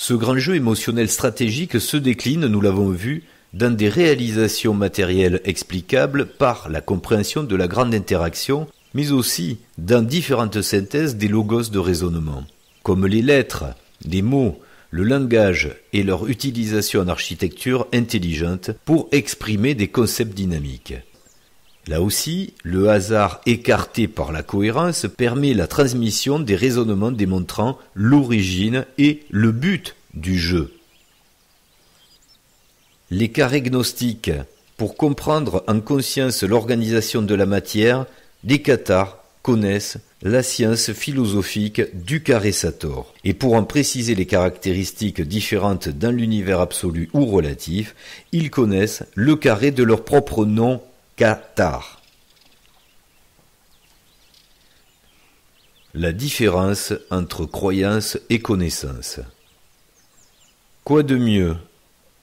Ce grand jeu émotionnel stratégique se décline, nous l'avons vu, dans des réalisations matérielles explicables par la compréhension de la grande interaction, mais aussi dans différentes synthèses des logos de raisonnement, comme les lettres, les mots, le langage et leur utilisation en architecture intelligente pour exprimer des concepts dynamiques. Là aussi, le hasard écarté par la cohérence permet la transmission des raisonnements démontrant l'origine et le but du jeu. Les carrés gnostiques. Pour comprendre en conscience l'organisation de la matière, les cathares connaissent la science philosophique du carré Sator. Et pour en préciser les caractéristiques différentes dans l'univers absolu ou relatif, ils connaissent le carré de leur propre nom, cathare. La différence entre croyance et connaissance. Quoi de mieux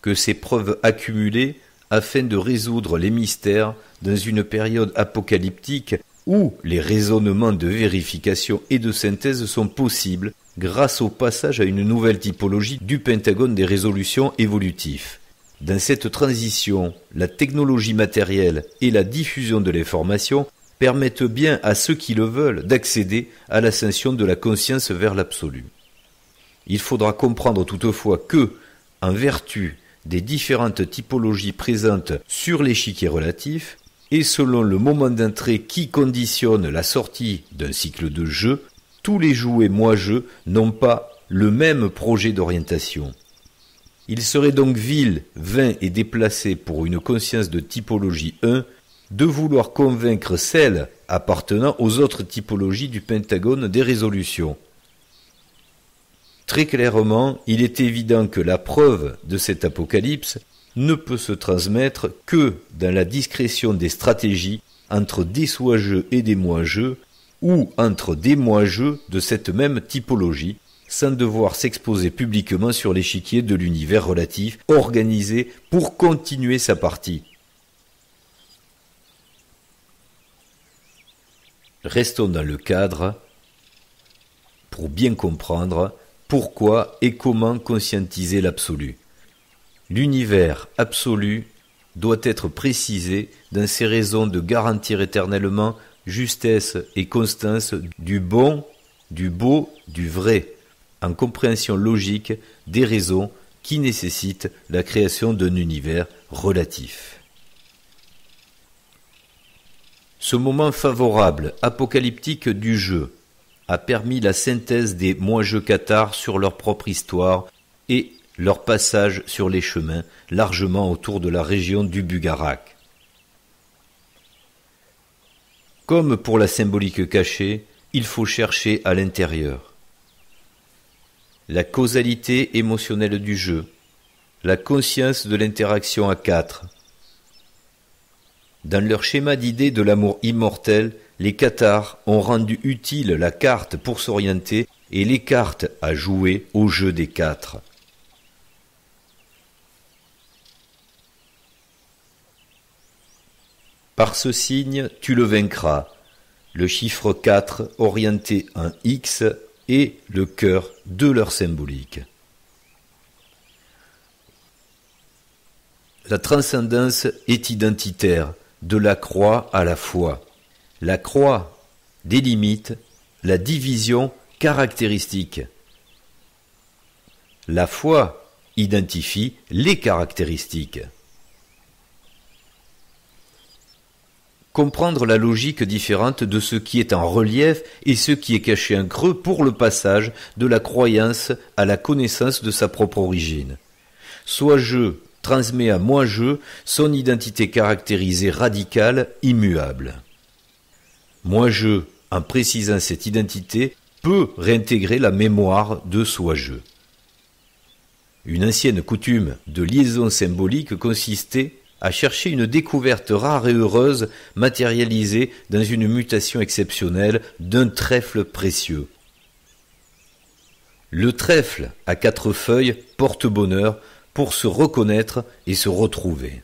que ces preuves accumulées afin de résoudre les mystères dans une période apocalyptique où les raisonnements de vérification et de synthèse sont possibles grâce au passage à une nouvelle typologie du pentagone des résolutions évolutives. Dans cette transition, la technologie matérielle et la diffusion de l'information permettent bien à ceux qui le veulent d'accéder à l'ascension de la conscience vers l'absolu. Il faudra comprendre toutefois que, en vertu des différentes typologies présentes sur l'échiquier relatif, et selon le moment d'entrée qui conditionne la sortie d'un cycle de jeu, tous les jouets moi-jeu n'ont pas le même projet d'orientation. Il serait donc vil, vain et déplacé pour une conscience de typologie 1 de vouloir convaincre celle appartenant aux autres typologies du pentagone des résolutions. Très clairement, il est évident que la preuve de cet apocalypse ne peut se transmettre que dans la discrétion des stratégies entre des soi-jeux et des moi-jeux, ou entre des moi-jeux de cette même typologie, sans devoir s'exposer publiquement sur l'échiquier de l'univers relatif organisé pour continuer sa partie. Restons dans le cadre pour bien comprendre pourquoi et comment conscientiser l'absolu. L'univers absolu doit être précisé dans ses raisons de garantir éternellement justesse et constance du bon, du beau, du vrai, en compréhension logique des raisons qui nécessitent la création d'un univers relatif. Ce moment favorable, apocalyptique du jeu, a permis la synthèse des moi-jeux cathares sur leur propre histoire et leur passage sur les chemins largement autour de la région du Bugarak. Comme pour la symbolique cachée, il faut chercher à l'intérieur. La causalité émotionnelle du jeu, la conscience de l'interaction à quatre. Dans leur schéma d'idée de l'amour immortel, les cathares ont rendu utile la carte pour s'orienter et les cartes à jouer au jeu des quatre. Par ce signe, tu le vaincras. Le chiffre 4 orienté en X et le cœur de leur symbolique. La transcendance est identitaire, de la croix à la foi. La croix délimite la division caractéristique. La foi identifie les caractéristiques. Comprendre la logique différente de ce qui est en relief et ce qui est caché en creux pour le passage de la croyance à la connaissance de sa propre origine. Soi-je transmet à moi-je son identité caractérisée radicale, immuable. Moi-je, en précisant cette identité, peut réintégrer la mémoire de soi-je. Une ancienne coutume de liaison symbolique consistait à chercher une découverte rare et heureuse matérialisée dans une mutation exceptionnelle d'un trèfle précieux. Le trèfle à 4 feuilles porte bonheur pour se reconnaître et se retrouver.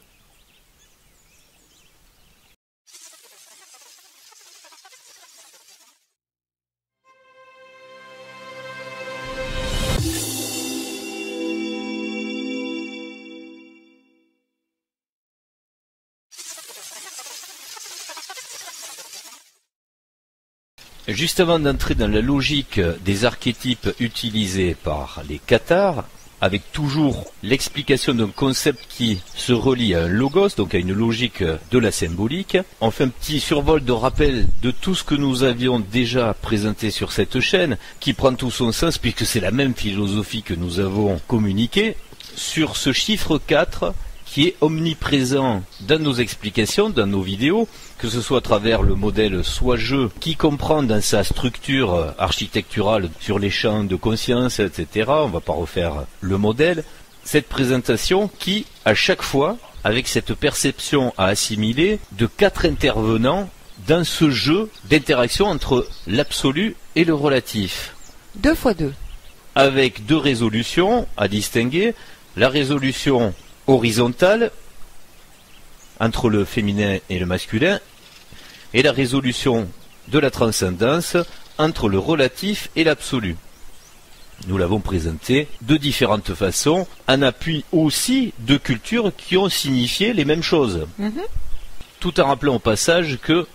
Juste avant d'entrer dans la logique des archétypes utilisés par les cathares, avec toujours l'explication d'un concept qui se relie à un logos, donc à une logique de la symbolique, on fait un petit survol de rappel de tout ce que nous avions déjà présenté sur cette chaîne, qui prend tout son sens puisque c'est la même philosophie que nous avons communiquée, sur ce chiffre 4 qui est omniprésent dans nos explications, dans nos vidéos, que ce soit à travers le modèle soi-jeu, qui comprend dans sa structure architecturale sur les champs de conscience, etc. On ne va pas refaire le modèle. Cette présentation qui, à chaque fois, avec cette perception à assimiler de 4 intervenants dans ce jeu d'interaction entre l'absolu et le relatif. 2 fois 2. Avec 2 résolutions à distinguer. La résolution horizontale entre le féminin et le masculin et la résolution de la transcendance entre le relatif et l'absolu. Nous l'avons présenté de différentes façons, en appui aussi de cultures qui ont signifié les mêmes choses. Tout en rappelant au passage qu'il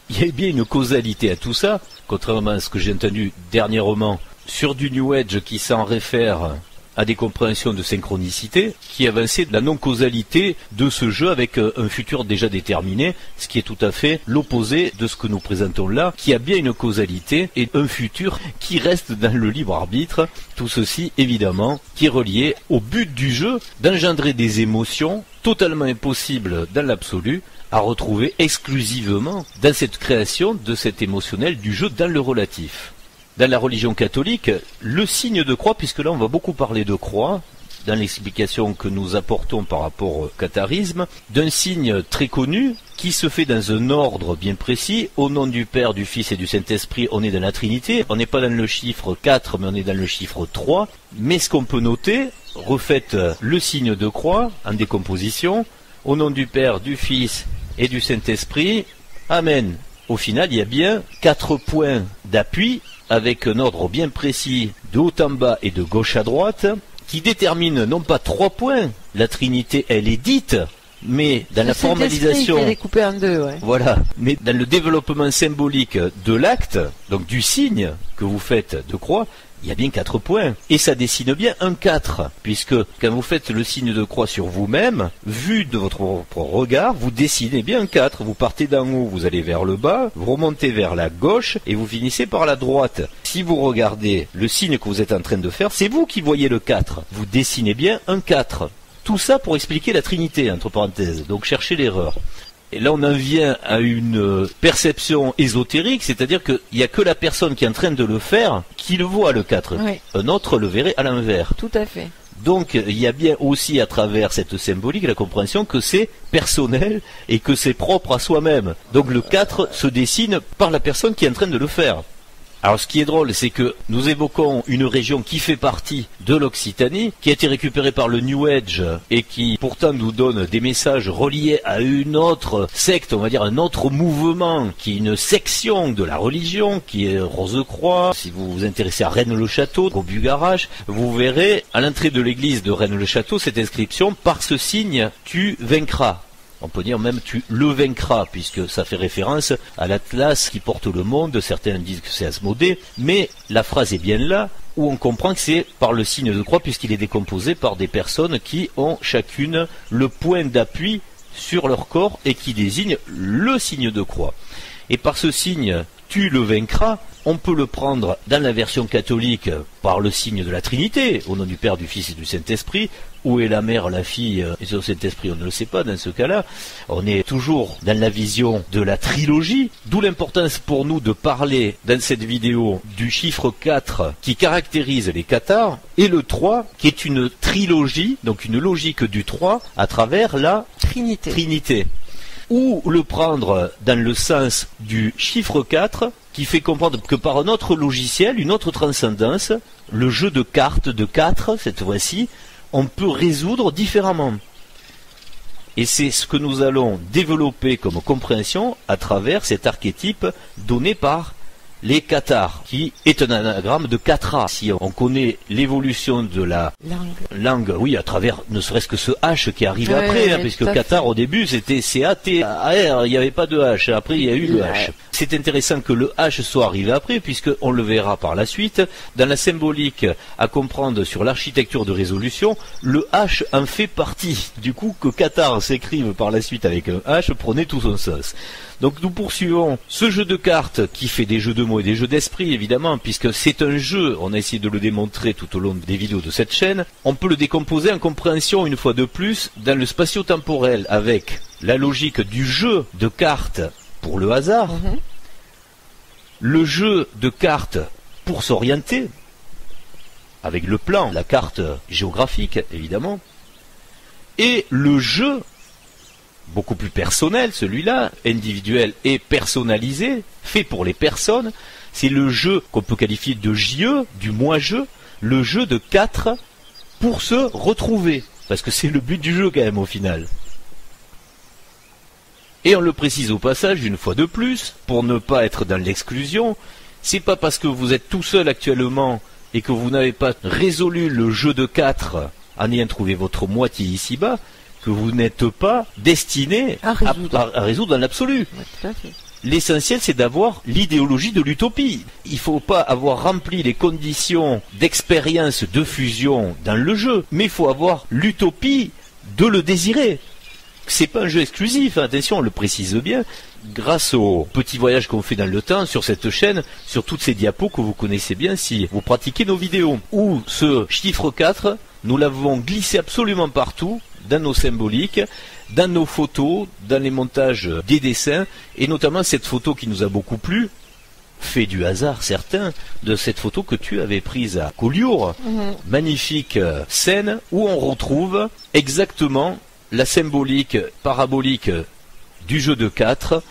y a bien une causalité à tout ça, contrairement à ce que j'ai entendu dernièrement sur du New Age qui s'en réfère à des compréhensions de synchronicité, qui avançait de la non-causalité de ce jeu avec un futur déjà déterminé, ce qui est tout à fait l'opposé de ce que nous présentons là, qui a bien une causalité et un futur qui reste dans le libre arbitre, tout ceci évidemment qui est relié au but du jeu d'engendrer des émotions totalement impossibles dans l'absolu, à retrouver exclusivement dans cette création de cet émotionnel du jeu dans le relatif. Dans la religion catholique, le signe de croix, puisque là on va beaucoup parler de croix, dans l'explication que nous apportons par rapport au catharisme, d'un signe très connu qui se fait dans un ordre bien précis, au nom du Père, du Fils et du Saint-Esprit, on est dans la Trinité, on n'est pas dans le chiffre 4, mais on est dans le chiffre 3, mais ce qu'on peut noter, refaites le signe de croix en décomposition, au nom du Père, du Fils et du Saint-Esprit, Amen. Au final, il y a bien 4 points d'appui, avec un ordre bien précis de haut en bas et de gauche à droite, qui détermine non pas 3 points, la Trinité elle est dite, mais dans la formalisation, qui est découpé en 2, ouais. Voilà, mais dans le développement symbolique de l'acte, donc du signe que vous faites de croix, il y a bien 4 points. Et ça dessine bien un 4, puisque quand vous faites le signe de croix sur vous-même, vu de votre propre regard, vous dessinez bien un 4. Vous partez d'en haut, vous allez vers le bas, vous remontez vers la gauche, et vous finissez par la droite. Si vous regardez le signe que vous êtes en train de faire, c'est vous qui voyez le 4. Vous dessinez bien un 4. Tout ça pour expliquer la Trinité, entre parenthèses, donc cherchez l'erreur. Et là, on en vient à une perception ésotérique, c'est-à-dire qu'il n'y a que la personne qui est en train de le faire qui le voit, le 4. Oui. Un autre le verrait à l'envers. Tout à fait. Donc, il y a bien aussi à travers cette symbolique la compréhension que c'est personnel et que c'est propre à soi-même. Donc, le 4 se dessine par la personne qui est en train de le faire. Alors ce qui est drôle, c'est que nous évoquons une région qui fait partie de l'Occitanie, qui a été récupérée par le New Age et qui pourtant nous donne des messages reliés à une autre secte, on va dire un autre mouvement, qui est une section de la religion, qui est Rose-Croix. Si vous vous intéressez à Rennes-le-Château, au Bugarach, vous verrez à l'entrée de l'église de Rennes-le-Château cette inscription « Par ce signe, tu vaincras ». On peut dire même tu le vaincras, puisque ça fait référence à l'Atlas qui porte le monde. Certains disent que c'est Asmodée, mais la phrase est bien là, où on comprend que c'est par le signe de croix, puisqu'il est décomposé par des personnes qui ont chacune le point d'appui sur leur corps et qui désignent le signe de croix. Et par ce signe, tu le vaincras, on peut le prendre dans la version catholique par le signe de la Trinité, au nom du Père, du Fils et du Saint-Esprit. Où est la mère, la fille et le Saint-Esprit, on ne le sait pas dans ce cas-là. On est toujours dans la vision de la trilogie, d'où l'importance pour nous de parler dans cette vidéo du chiffre 4 qui caractérise les cathares, et le 3 qui est une trilogie, donc une logique du 3 à travers la Trinité. Ou le prendre dans le sens du chiffre 4 qui fait comprendre que par un autre logiciel, une autre transcendance, le jeu de cartes de 4, cette fois-ci, on peut résoudre différemment. Et c'est ce que nous allons développer comme compréhension à travers cet archétype donné par les cathares, qui est un anagramme de catra. Si on connaît l'évolution de la langue, oui, à travers ne serait-ce que ce H qui arrive après, puisque cathare au début c'était C-A-T-A-R, il n'y avait pas de H, après il y a eu le H. C'est intéressant que le H soit arrivé après, puisqu'on le verra par la suite. Dans la symbolique à comprendre sur l'architecture de résolution, le H en fait partie. Du coup, que cathare s'écrive par la suite avec un H prenait tout son sens. Donc nous poursuivons ce jeu de cartes qui fait des jeux de mots et des jeux d'esprit évidemment, puisque c'est un jeu, on a essayé de le démontrer tout au long des vidéos de cette chaîne. On peut le décomposer en compréhension une fois de plus dans le spatio-temporel avec la logique du jeu de cartes pour le hasard, le jeu de cartes pour s'orienter, avec le plan, la carte géographique évidemment, et le jeu beaucoup plus personnel, celui-là, individuel et personnalisé, fait pour les personnes, c'est le jeu qu'on peut qualifier de JE, du moi-jeu, le jeu de 4 pour se retrouver, parce que c'est le but du jeu quand même au final. Et on le précise au passage une fois de plus, pour ne pas être dans l'exclusion, c'est pas parce que vous êtes tout seul actuellement et que vous n'avez pas résolu le jeu de 4 en ayant trouvé votre moitié ici-bas, que vous n'êtes pas destiné à résoudre dans l'absolu. Ouais, l'essentiel, c'est d'avoir l'idéologie de l'utopie. Il ne faut pas avoir rempli les conditions d'expérience de fusion dans le jeu, mais il faut avoir l'utopie de le désirer. C'est pas un jeu exclusif, attention, on le précise bien, grâce au petit voyage qu'on fait dans le temps sur cette chaîne, sur toutes ces diapos que vous connaissez bien si vous pratiquez nos vidéos, où ce chiffre 4, nous l'avons glissé absolument partout, dans nos symboliques, dans nos photos, dans les montages des dessins, et notamment cette photo qui nous a beaucoup plu, fait du hasard certain, de cette photo que tu avais prise à Collioure, magnifique scène, où on retrouve exactement la symbolique parabolique du jeu de 4,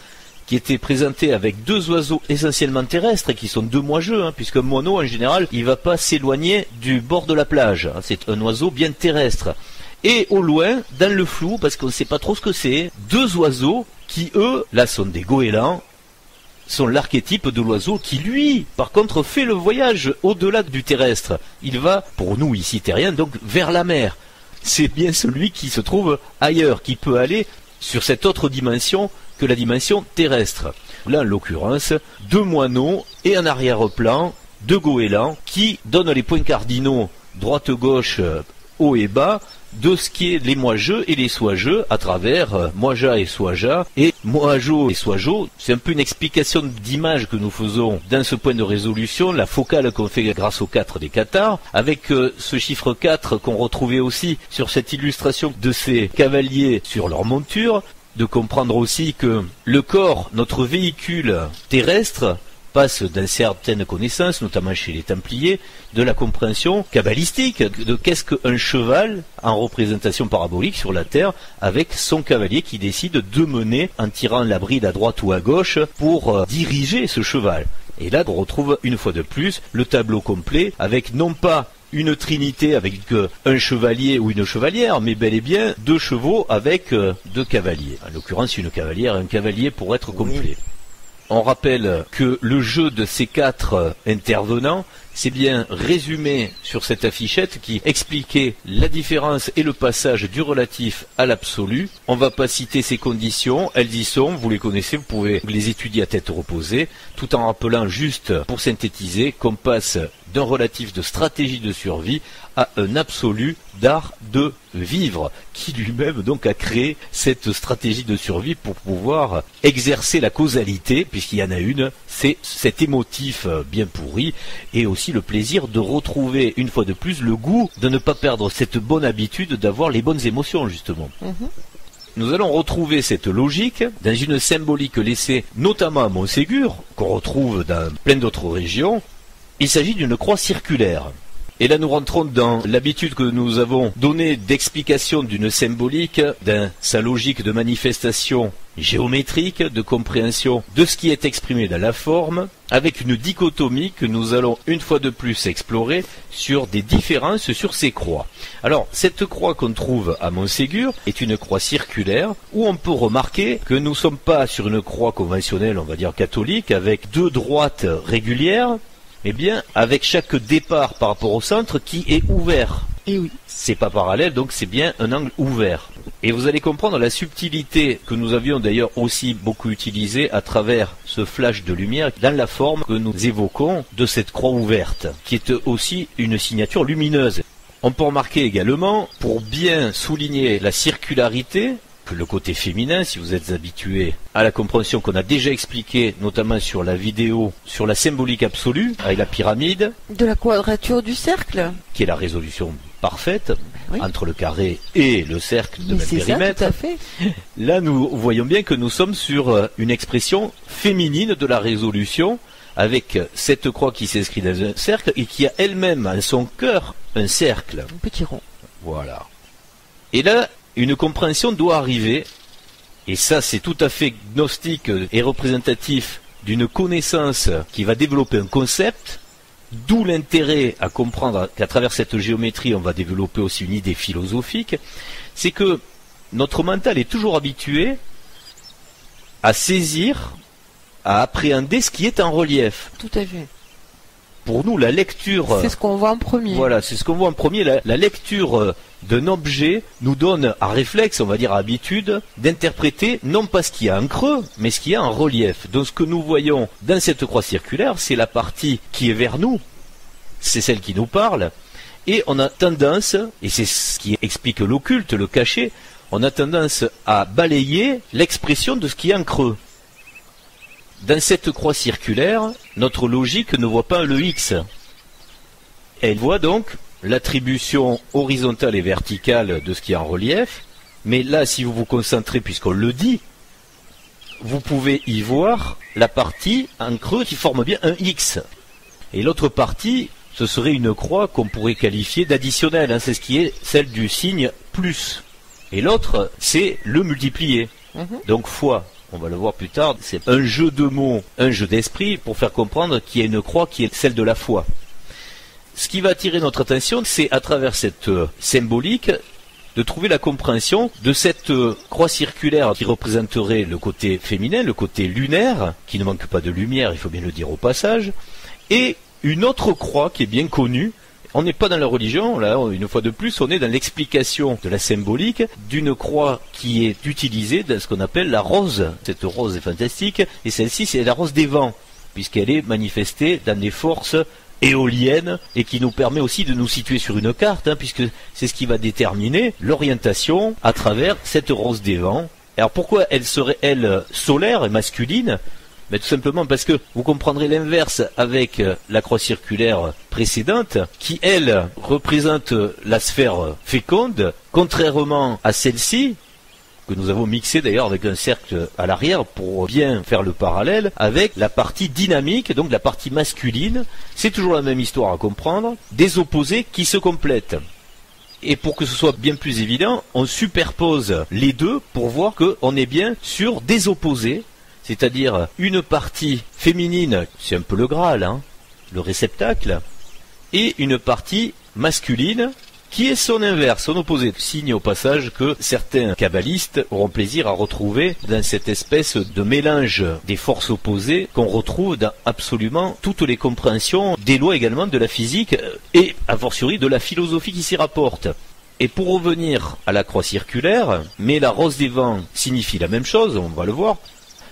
qui était présenté avec deux oiseaux essentiellement terrestres, et qui sont deux moi-jeux, puisque un moineau, en général, il ne va pas s'éloigner du bord de la plage. C'est un oiseau bien terrestre. Et au loin, dans le flou, parce qu'on ne sait pas trop ce que c'est, deux oiseaux qui, eux, là sont des goélands, sont l'archétype de l'oiseau qui, lui, par contre, fait le voyage au-delà du terrestre. Il va, pour nous ici terriens, donc vers la mer. C'est bien celui qui se trouve ailleurs, qui peut aller sur cette autre dimension que la dimension terrestre. Là, en l'occurrence, deux moineaux et un arrière-plan, deux goélands, qui donnent les points cardinaux droite-gauche, haut et bas, de ce qui est les moi-jeux et les soi-jeux à travers moi-ja et soi-ja et moi-jo et soi-jo. C'est un peu une explication d'image que nous faisons dans ce point de résolution, la focale qu'on fait grâce aux 4 des cathares, avec ce chiffre 4 qu'on retrouvait aussi sur cette illustration de ces cavaliers sur leur monture, de comprendre aussi que le corps, notre véhicule terrestre, passe dans certaines connaissances, notamment chez les Templiers, de la compréhension kabbalistique de qu'est-ce qu'un cheval en représentation parabolique sur la terre, avec son cavalier qui décide de mener en tirant la bride à droite ou à gauche pour diriger ce cheval. Et là, on retrouve une fois de plus le tableau complet avec non pas une trinité avec un chevalier ou une chevalière, mais bel et bien deux chevaux avec deux cavaliers. En l'occurrence, une cavalière et un cavalier pour être complet. On rappelle que le jeu de ces 4 intervenants, c'est bien résumé sur cette affichette qui expliquait la différence et le passage du relatif à l'absolu. On ne va pas citer ces conditions, elles y sont, vous les connaissez, vous pouvez les étudier à tête reposée, tout en rappelant juste, pour synthétiser, qu'on passe d'un relatif de stratégie de survie à un absolu d'art de vivre, qui lui-même donc a créé cette stratégie de survie pour pouvoir exercer la causalité, puisqu'il y en a une, c'est cet émotif bien pourri, et aussi le plaisir de retrouver une fois de plus le goût de ne pas perdre cette bonne habitude d'avoir les bonnes émotions justement. Nous allons retrouver cette logique dans une symbolique laissée notamment à Montségur, qu'on retrouve dans plein d'autres régions. Il s'agit d'une croix circulaire. Et là, nous rentrons dans l'habitude que nous avons donnée d'explication d'une symbolique, sa logique de manifestation géométrique, de compréhension de ce qui est exprimé dans la forme, avec une dichotomie que nous allons une fois de plus explorer sur des différences sur ces croix. Alors, cette croix qu'on trouve à Montségur est une croix circulaire où on peut remarquer que nous ne sommes pas sur une croix conventionnelle, on va dire catholique, avec deux droites régulières, mais bien avec chaque départ par rapport au centre qui est ouvert. Et oui. C'est pas parallèle, donc c'est bien un angle ouvert. Et vous allez comprendre la subtilité que nous avions d'ailleurs aussi beaucoup utilisée à travers ce flash de lumière dans la forme que nous évoquons de cette croix ouverte, qui est aussi une signature lumineuse. On peut remarquer également, pour bien souligner la circularité, que le côté féminin, si vous êtes habitué à la compréhension qu'on a déjà expliquée, notamment sur la vidéo, sur la symbolique absolue, avec la pyramide, de la quadrature du cercle, qui est la résolution parfaite, oui, entre le carré et le cercle de même périmètre. Ça, tout à fait. Là, nous voyons bien que nous sommes sur une expression féminine de la résolution, avec cette croix qui s'inscrit dans un cercle et qui a elle-même en son cœur un cercle. Un petit rond. Voilà. Et là, une compréhension doit arriver, et ça c'est tout à fait gnostique et représentatif d'une connaissance qui va développer un concept, d'où l'intérêt à comprendre qu'à travers cette géométrie on va développer aussi une idée philosophique, c'est que notre mental est toujours habitué à saisir, à appréhender ce qui est en relief. Tout à fait. Pour nous, la lecture... C'est ce qu'on voit en premier. Voilà, c'est ce qu'on voit en premier. La lecture d'un objet nous donne à réflexe, on va dire à habitude, d'interpréter non pas ce qu'il y a en creux, mais ce qu'il y a en relief. Donc ce que nous voyons dans cette croix circulaire, c'est la partie qui est vers nous, c'est celle qui nous parle, et on a tendance, et c'est ce qui explique l'occulte, le caché, on a tendance à balayer l'expression de ce qui est en creux. Dans cette croix circulaire, notre logique ne voit pas le X. Elle voit donc l'attribution horizontale et verticale de ce qui est en relief, mais là, si vous vous concentrez, puisqu'on le dit, vous pouvez y voir la partie en creux qui forme bien un X. Et l'autre partie, ce serait une croix qu'on pourrait qualifier d'additionnelle, hein, c'est ce qui est celle du signe plus. Et l'autre, c'est le multiplié, donc fois. On va le voir plus tard, c'est un jeu de mots, un jeu d'esprit pour faire comprendre qu'il y a une croix qui est celle de la foi. Ce qui va attirer notre attention, c'est à travers cette symbolique de trouver la compréhension de cette croix circulaire qui représenterait le côté féminin, le côté lunaire, qui ne manque pas de lumière, il faut bien le dire au passage, et une autre croix qui est bien connue. On n'est pas dans la religion, là, une fois de plus, on est dans l'explication de la symbolique d'une croix qui est utilisée dans ce qu'on appelle la rose. Cette rose est fantastique, et celle-ci, c'est la rose des vents, puisqu'elle est manifestée dans des forces éoliennes, et qui nous permet aussi de nous situer sur une carte, hein, puisque c'est ce qui va déterminer l'orientation à travers cette rose des vents. Alors pourquoi elle serait, elle, solaire et masculine ? Mais tout simplement parce que vous comprendrez l'inverse avec la croix circulaire précédente, qui, elle, représente la sphère féconde, contrairement à celle-ci, que nous avons mixée d'ailleurs avec un cercle à l'arrière pour bien faire le parallèle, avec la partie dynamique, donc la partie masculine. C'est toujours la même histoire à comprendre, des opposés qui se complètent. Et pour que ce soit bien plus évident, on superpose les deux pour voir qu'on est bien sur des opposés, c'est-à-dire une partie féminine, c'est un peu le Graal, hein, le réceptacle, et une partie masculine qui est son inverse, son opposé. Signe au passage que certains kabbalistes auront plaisir à retrouver dans cette espèce de mélange des forces opposées qu'on retrouve dans absolument toutes les compréhensions des lois également de la physique et a fortiori de la philosophie qui s'y rapporte. Et pour revenir à la croix circulaire, mais la rose des vents signifie la même chose, on va le voir.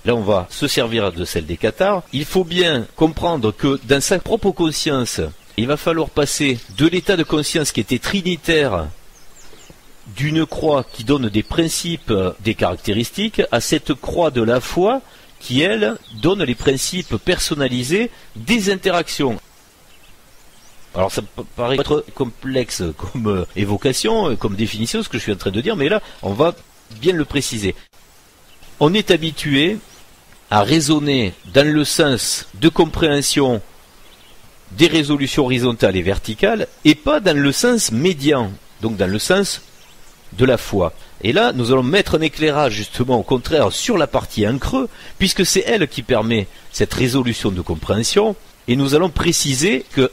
Là, on va se servir de celle des cathares. Il faut bien comprendre que dans sa propre conscience, il va falloir passer de l'état de conscience qui était trinitaire d'une croix qui donne des principes, des caractéristiques, à cette croix de la foi qui, elle, donne les principes personnalisés des interactions. Alors ça paraît être complexe comme évocation, comme définition, ce que je suis en train de dire, mais là, on va bien le préciser. On est habitué à raisonner dans le sens de compréhension des résolutions horizontales et verticales et pas dans le sens médian, donc dans le sens de la foi. Et là, nous allons mettre un éclairage justement au contraire sur la partie en creux, puisque c'est elle qui permet cette résolution de compréhension, et nous allons préciser que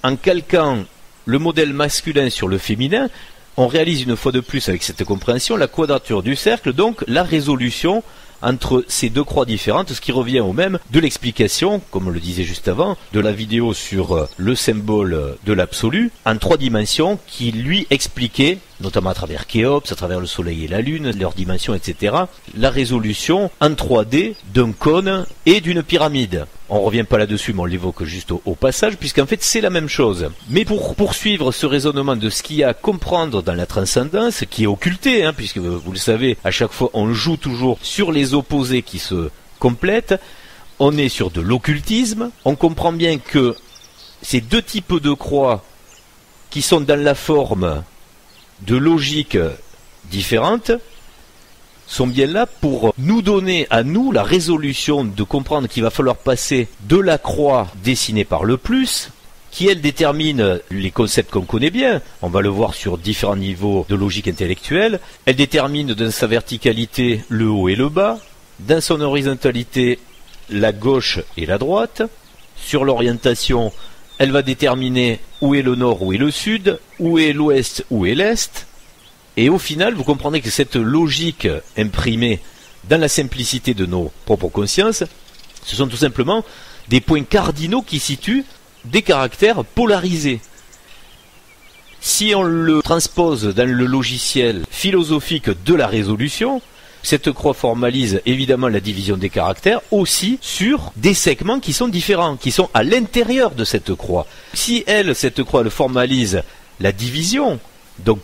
en calquant le modèle masculin sur le féminin, on réalise une fois de plus avec cette compréhension la quadrature du cercle, donc la résolution entre ces deux croix différentes, ce qui revient au même de l'explication, comme on le disait juste avant, de la vidéo sur le symbole de l'absolu, en 3 dimensions, qui lui expliquait, notamment à travers Khéops, à travers le soleil et la lune, leurs dimensions, etc., la résolution en 3D d'un cône et d'une pyramide. On ne revient pas là-dessus, mais on l'évoque juste au passage, puisqu'en fait c'est la même chose. Mais pour poursuivre ce raisonnement de ce qu'il y a à comprendre dans la transcendance, qui est occulté, puisque vous le savez, à chaque fois on joue toujours sur les opposés qui se complètent, on est sur de l'occultisme, on comprend bien que ces deux types de croix qui sont dans la forme de logiques différentes, sont bien là pour nous donner à nous la résolution de comprendre qu'il va falloir passer de la croix dessinée par le plus, qui elle détermine les concepts qu'on connaît bien, on va le voir sur différents niveaux de logique intellectuelle, elle détermine dans sa verticalité le haut et le bas, dans son horizontalité la gauche et la droite, sur l'orientation elle va déterminer où est le nord, où est le sud, où est l'ouest, où est l'est. Et au final, vous comprenez que cette logique imprimée dans la simplicité de nos propres consciences, ce sont tout simplement des points cardinaux qui situent des caractères polarisés. Si on le transpose dans le logiciel philosophique de la résolution, cette croix formalise évidemment la division des caractères aussi sur des segments qui sont différents, qui sont à l'intérieur de cette croix. Si cette croix, elle formalise la division, donc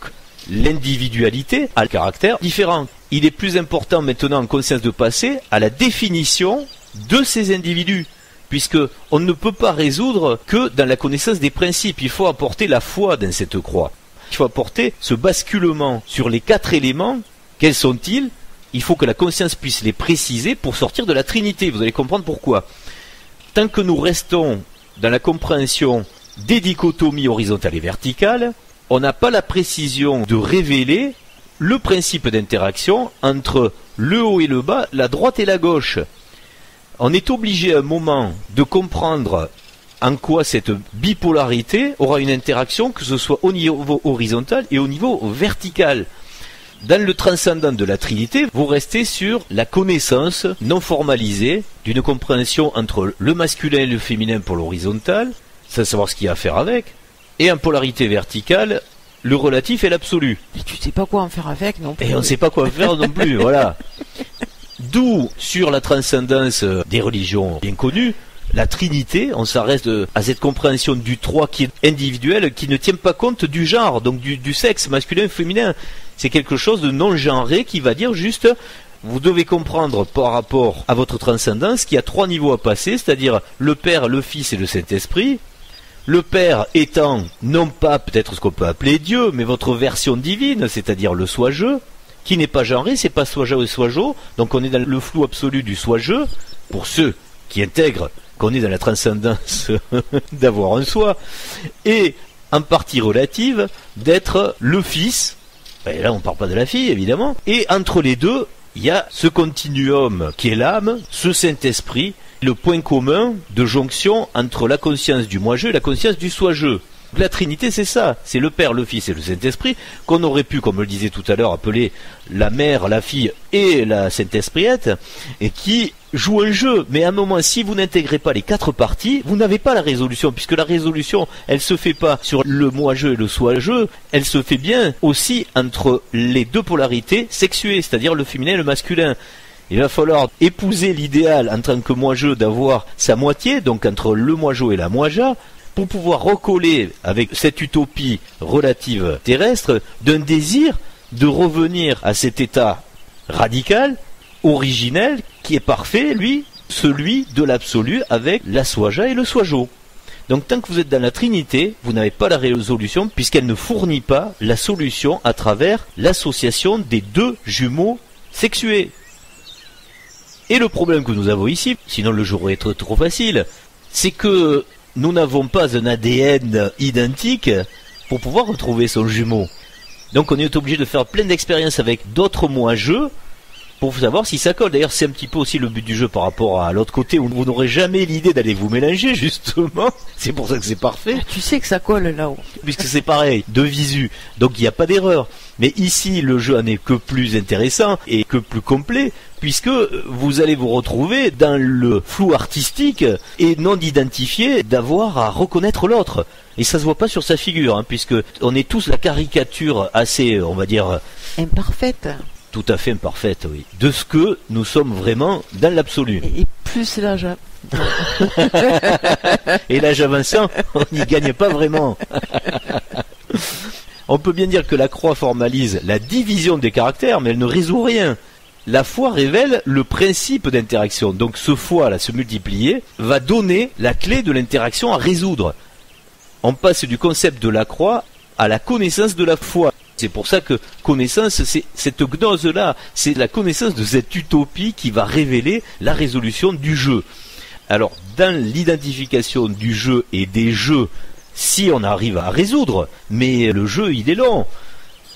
l'individualité a un caractère différent. Il est plus important maintenant en conscience de passer à la définition de ces individus, puisque on ne peut pas résoudre que dans la connaissance des principes. Il faut apporter la foi dans cette croix. Il faut apporter ce basculement sur les 4 éléments. Quels sont-ils ? Il faut que la conscience puisse les préciser pour sortir de la Trinité. Vous allez comprendre pourquoi. Tant que nous restons dans la compréhension des dichotomies horizontales et verticales, on n'a pas la précision de révéler le principe d'interaction entre le haut et le bas, la droite et la gauche. On est obligé à un moment de comprendre en quoi cette bipolarité aura une interaction, que ce soit au niveau horizontal et au niveau vertical. Dans le transcendant de la Trinité, vous restez sur la connaissance non formalisée d'une compréhension entre le masculin et le féminin pour l'horizontal, sans savoir ce qu'il y a à faire avec, et en polarité verticale, le relatif et l'absolu. Et tu sais pas quoi en faire avec non plus. Et on ne sait pas quoi faire non plus, voilà. D'où, sur la transcendance des religions bien connues, la Trinité, on s'arrête à cette compréhension du 3 qui est individuel, qui ne tient pas compte du genre, donc du sexe masculin féminin. C'est quelque chose de non-genré qui va dire juste, vous devez comprendre par rapport à votre transcendance qu'il y a 3 niveaux à passer, c'est-à-dire le Père, le Fils et le Saint-Esprit. Le Père étant non pas peut-être ce qu'on peut appeler Dieu, mais votre version divine, c'est-à-dire le soi-je, qui n'est pas genré, c'est pas soi-je et soi-je, donc on est dans le flou absolu du soi-je, pour ceux qui intègrent qu'on est dans la transcendance d'avoir un soi, et en partie relative d'être le Fils, et là on ne parle pas de la fille évidemment, et entre les deux, il y a ce continuum qui est l'âme, ce Saint-Esprit, le point commun de jonction entre la conscience du moi-je et la conscience du soi-je. La Trinité, c'est ça, c'est le Père, le Fils et le Saint-Esprit, qu'on aurait pu, comme je le disais tout à l'heure, appeler la Mère, la Fille et la Saint-Espriette, et qui jouent un jeu. Mais à un moment, si vous n'intégrez pas les 4 parties, vous n'avez pas la résolution, puisque la résolution, elle se fait pas sur le moi-je et le soi-je, elle se fait bien aussi entre les 2 polarités sexuées, c'est-à-dire le féminin et le masculin. Il va falloir épouser l'idéal en tant que moi-je d'avoir sa moitié, donc entre le moi-je et la moi-ja, pour pouvoir recoller avec cette utopie relative terrestre d'un désir de revenir à cet état radical, originel, qui est parfait, lui, celui de l'absolu avec la soi-ja et le soi-jo. Donc tant que vous êtes dans la Trinité, vous n'avez pas la résolution puisqu'elle ne fournit pas la solution à travers l'association des 2 jumeaux sexués. Et le problème que nous avons ici, sinon le jeu aurait été trop facile, c'est que nous n'avons pas un ADN identique pour pouvoir retrouver son jumeau. Donc on est obligé de faire plein d'expériences avec d'autres moi-jeux pour savoir si ça colle. D'ailleurs, c'est un petit peu aussi le but du jeu par rapport à l'autre côté où vous n'aurez jamais l'idée d'aller vous mélanger, justement. C'est pour ça que c'est parfait. Tu sais que ça colle là-haut. Puisque c'est pareil, de visu. Donc il n'y a pas d'erreur. Mais ici, le jeu n'est que plus intéressant et que plus complet, puisque vous allez vous retrouver dans le flou artistique et non identifié d'avoir à reconnaître l'autre. Et ça se voit pas sur sa figure, hein, puisque on est tous la caricature assez, on va dire... Imparfaite. Tout à fait imparfaite, oui. De ce que nous sommes vraiment dans l'absolu. Et plus l'âge. Et l'âge avançant, on n'y gagne pas vraiment. On peut bien dire que la croix formalise la division des caractères, mais elle ne résout rien. La foi révèle le principe d'interaction. Donc ce foi, là, se multiplier, va donner la clé de l'interaction à résoudre. On passe du concept de la croix à la connaissance de la foi. C'est pour ça que connaissance, c'est cette gnose-là, c'est la connaissance de cette utopie qui va révéler la résolution du jeu. Alors, dans l'identification du jeu et des jeux, si on arrive à résoudre, mais le jeu, il est long.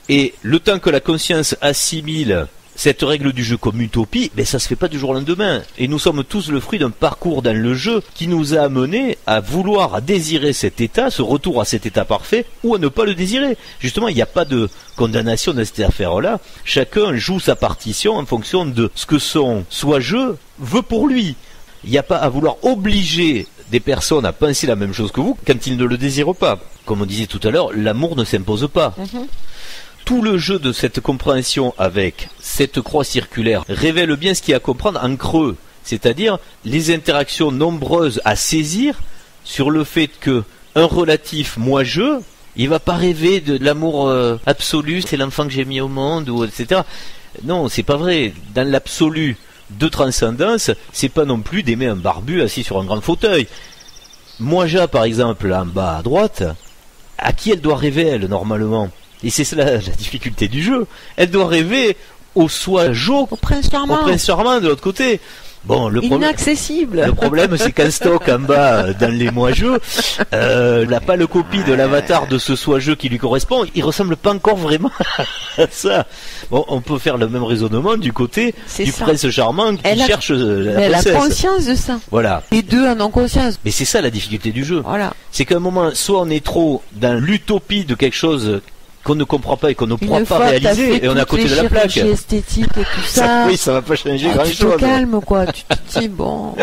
Et le temps que la conscience assimile cette règle du jeu comme utopie, ben ça se fait pas du jour au lendemain. Et nous sommes tous le fruit d'un parcours dans le jeu qui nous a amené à vouloir, à désirer cet état, ce retour à cet état parfait, ou à ne pas le désirer. Justement, il n'y a pas de condamnation dans cette affaire-là. Chacun joue sa partition en fonction de ce que son soi-jeu veut pour lui. Il n'y a pas à vouloir obliger des personnes à penser la même chose que vous quand ils ne le désirent pas. Comme on disait tout à l'heure, l'amour ne s'impose pas. Tout le jeu de cette compréhension avec cette croix circulaire révèle bien ce qu'il y a à comprendre en creux, c'est-à-dire les interactions nombreuses à saisir sur le fait que un relatif moi-je, il va pas rêver de l'amour absolu, c'est l'enfant que j'ai mis au monde, ou etc. Non, c'est pas vrai. Dans l'absolu de transcendance, c'est pas non plus d'aimer un barbu assis sur un grand fauteuil. Moi-je, par exemple, en bas à droite, à qui elle doit rêver, elle, normalement? Et c'est cela la difficulté du jeu. Elle doit rêver au soi-jo, au prince charmant de l'autre côté. Bon, inaccessible. Le problème, c'est qu'en stock, en bas, dans les moi-jeux, n'a pas le copie de l'avatar de ce soi-jeu qui lui correspond. Il ressemble pas encore vraiment à ça. Bon, on peut faire le même raisonnement du côté du prince charmant qui cherche la princesse. Elle a conscience de ça. Voilà. Les deux en ont conscience. Mais c'est ça la difficulté du jeu. Voilà. C'est qu'à un moment, soit on est trop dans l'utopie de quelque chose qu'on ne comprend pas et qu'on ne pourra pas réaliser, et on est à côté de la plaque. Esthétique et tout ça. Oui, ça va pas changer grand-chose. Tu te calmes, quoi. Tu te dis, bon.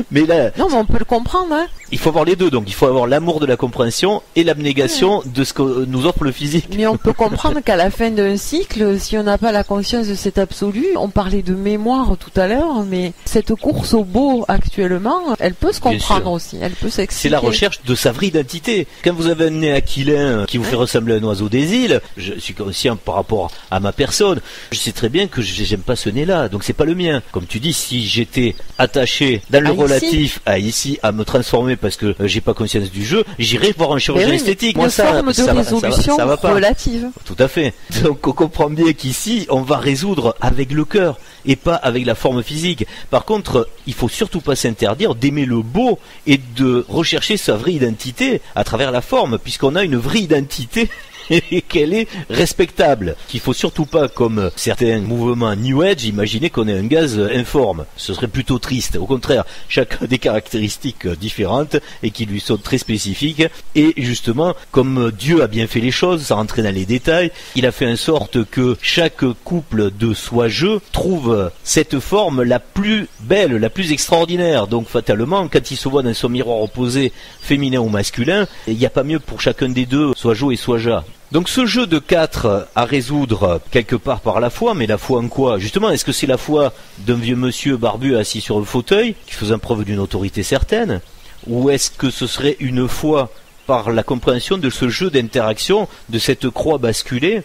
Mais là. Non, mais on peut le comprendre, hein. Il faut avoir les deux, donc il faut avoir l'amour de la compréhension et l'abnégation de ce que nous offre le physique. Mais on peut comprendre qu'à la fin d'un cycle, si on n'a pas la conscience de cet absolu, on parlait de mémoire tout à l'heure, mais cette course au beau actuellement, elle peut se comprendre aussi, elle peut s'expliquer. C'est la recherche de sa vraie identité. Quand vous avez un nez aquilin qui vous fait ressembler à un oiseau des îles, je suis conscient par rapport à ma personne, je sais très bien que j'aime pas ce nez-là, donc c'est pas le mien. Comme tu dis, si j'étais attaché dans le relatif à ici, à me transformer parce que j'ai pas conscience du jeu, j'irai voir un chirurgien esthétique. Moi, ça va pas. Relative. Tout à fait. Donc on comprend bien qu'ici, on va résoudre avec le cœur et pas avec la forme physique. Par contre, il faut surtout pas s'interdire d'aimer le beau et de rechercher sa vraie identité à travers la forme, puisqu'on a une vraie identité et qu'elle est respectable. Qu'il faut surtout pas, comme certains mouvements New Age, imaginer qu'on est un gaz informe. Ce serait plutôt triste. Au contraire, chacun a des caractéristiques différentes et qui lui sont très spécifiques. Et justement, comme Dieu a bien fait les choses, sans rentrer dans les détails, il a fait en sorte que chaque couple de soi-jeu trouve cette forme la plus belle, la plus extraordinaire. Donc fatalement, quand il se voit dans son miroir opposé, féminin ou masculin, il n'y a pas mieux pour chacun des deux, soit Jo et soit Ja. Donc ce jeu de 4 à résoudre quelque part par la foi, mais la foi en quoi? Justement, est-ce que c'est la foi d'un vieux monsieur barbu assis sur le fauteuil, qui faisait preuve d'une autorité certaine? Ou est-ce que ce serait une foi par la compréhension de ce jeu d'interaction, de cette croix basculée?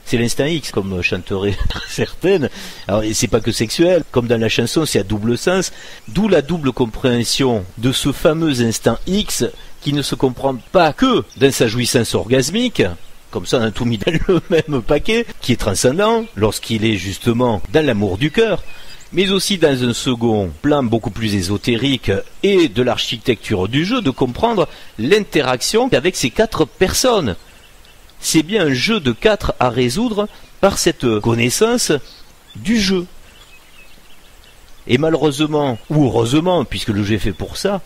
C'est l'instinct X, comme chanteraient certaines. Alors, c'est pas que sexuel, comme dans la chanson, c'est à double sens. D'où la double compréhension de ce fameux instinct X qui ne se comprend pas que dans sa jouissance orgasmique. Comme ça, on a tout mis dans le même paquet, qui est transcendant lorsqu'il est justement dans l'amour du cœur. mais aussi dans un second plan beaucoup plus ésotérique et de l'architecture du jeu, de comprendre l'interaction avec ces 4 personnes. C'est bien un jeu de 4 à résoudre par cette connaissance du jeu. Et malheureusement, ou heureusement, puisque le jeu est fait pour ça,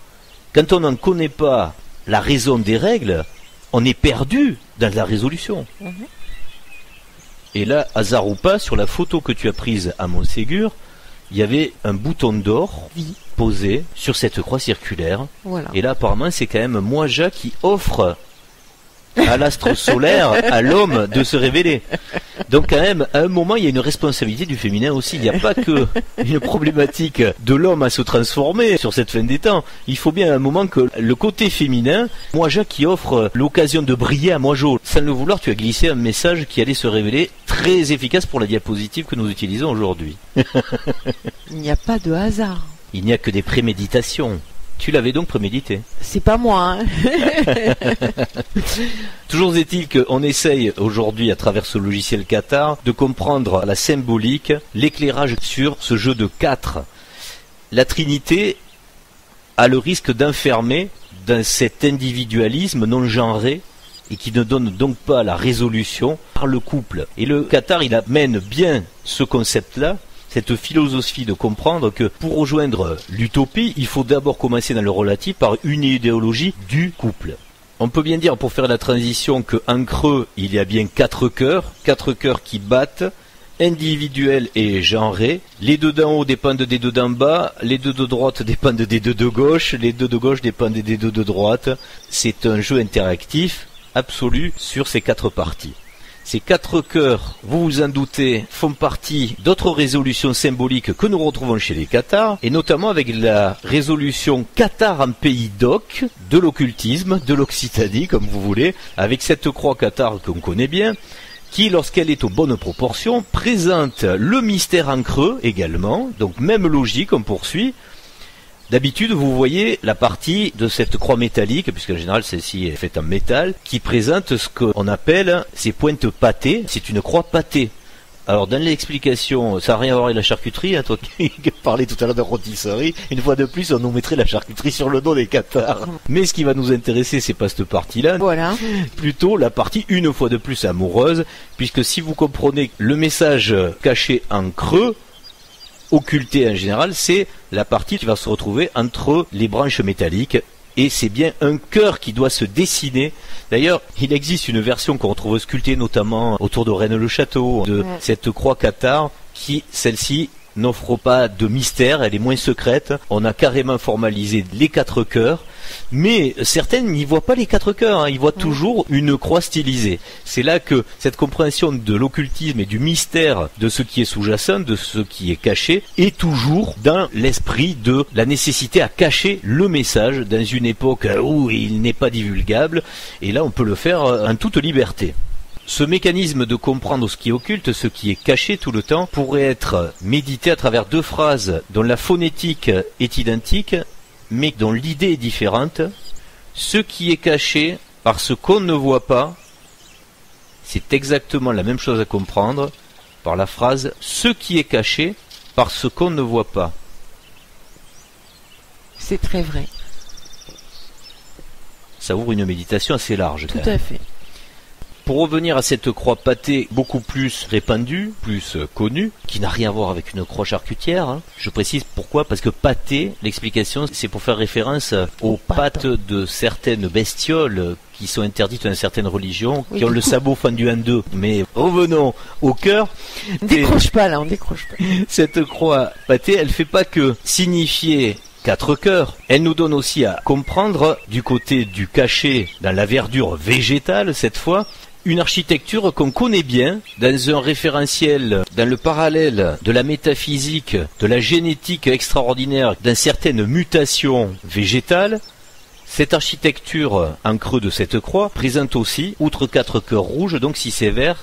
quand on n'en connaît pas la raison des règles, on est perdu dans la résolution. Et là, hasard ou pas, sur la photo que tu as prise à Montségur, il y avait un bouton d'or posé sur cette croix circulaire. Voilà. Et là, apparemment, c'est quand même Moija qui offre à l'astre solaire, à l'homme, de se révéler. Donc quand même, à un moment, il y a une responsabilité du féminin aussi. Il n'y a pas que une problématique de l'homme à se transformer sur cette fin des temps. Il faut bien à un moment que le côté féminin, Moija qui offre l'occasion de briller à Moijo. Sans le vouloir, tu as glissé un message qui allait se révéler très efficace pour la diapositive que nous utilisons aujourd'hui. Il n'y a pas de hasard. Il n'y a que des préméditations. Tu l'avais donc prémédité. C'est pas moi, hein. Toujours est-il qu'on essaye aujourd'hui, à travers ce logiciel Qatar, de comprendre la symbolique, l'éclairage sur ce jeu de 4. La Trinité a le risque d'enfermer dans cet individualisme non genré et qui ne donne donc pas la résolution par le couple. Et le Qatar, il amène bien ce concept-là, cette philosophie de comprendre que pour rejoindre l'utopie, il faut d'abord commencer dans le relatif par une idéologie du couple. On peut bien dire, pour faire la transition, qu'en creux, il y a bien 4 cœurs qui battent, individuels et genrés. Les 2 d'en haut dépendent des 2 d'en bas, les 2 de droite dépendent des 2 de gauche, les 2 de gauche dépendent des 2 de droite. C'est un jeu interactif absolu sur ces 4 parties. Ces 4 cœurs, vous vous en doutez, font partie d'autres résolutions symboliques que nous retrouvons chez les Cathares, et notamment avec la résolution Cathare en pays d'Oc, de l'occultisme, de l'Occitanie, comme vous voulez, avec cette croix cathare qu'on connaît bien, qui, lorsqu'elle est aux bonnes proportions, présente le mystère en creux également, donc même logique, on poursuit. D'habitude, vous voyez la partie de cette croix métallique, puisque en général celle-ci est faite en métal, qui présente ce qu'on appelle ces pointes pâtées. C'est une croix pâtée. Alors dans l'explication, ça n'a rien à voir avec la charcuterie, hein, toi qui parlais tout à l'heure de rôtisserie, une fois de plus on nous mettrait la charcuterie sur le dos des Cathares. Mais ce qui va nous intéresser, c'est pas cette partie-là, voilà. Plutôt la partie une fois de plus amoureuse, puisque si vous comprenez le message caché en creux, occulté en général, c'est la partie qui va se retrouver entre les branches métalliques, et c'est bien un cœur qui doit se dessiner. D'ailleurs, il existe une version qu'on retrouve sculptée notamment autour de Rennes-le-Château, de cette croix cathare, qui, celle-ci, n'offre pas de mystère, elle est moins secrète. On a carrément formalisé les 4 cœurs, mais certaines n'y voient pas les 4 cœurs, hein. Ils voient toujours une croix stylisée. C'est là que cette compréhension de l'occultisme et du mystère de ce qui est sous-jacent, de ce qui est caché, est toujours dans l'esprit de la nécessité à cacher le message dans une époque où il n'est pas divulgable, et là on peut le faire en toute liberté. Ce mécanisme de comprendre ce qui est occulte, ce qui est caché tout le temps, pourrait être médité à travers 2 phrases dont la phonétique est identique, mais dont l'idée est différente. Ce qui est caché par ce qu'on ne voit pas, c'est exactement la même chose à comprendre par la phrase « ce qui est caché par ce qu'on ne voit pas ». C'est très vrai. Ça ouvre une méditation assez large. Tout à fait. Pour revenir à cette croix pâtée beaucoup plus répandue, plus connue, qui n'a rien à voir avec une croix charcutière, hein. Je précise pourquoi, parce que pâtée, l'explication, c'est pour faire référence aux pattes de certaines bestioles qui sont interdites dans certaines religions, qui ont le sabot fendu en 2. Mais revenons au cœur. On décroche pas là, on décroche pas. Cette croix pâtée, elle fait pas que signifier 4 cœurs. Elle nous donne aussi à comprendre, du côté du cachet, dans la verdure végétale cette fois, une architecture qu'on connaît bien, dans un référentiel, dans le parallèle de la métaphysique, de la génétique extraordinaire, dans certaines mutations végétales. Cette architecture en creux de cette croix présente aussi, outre 4 cœurs rouges, donc si c'est vert,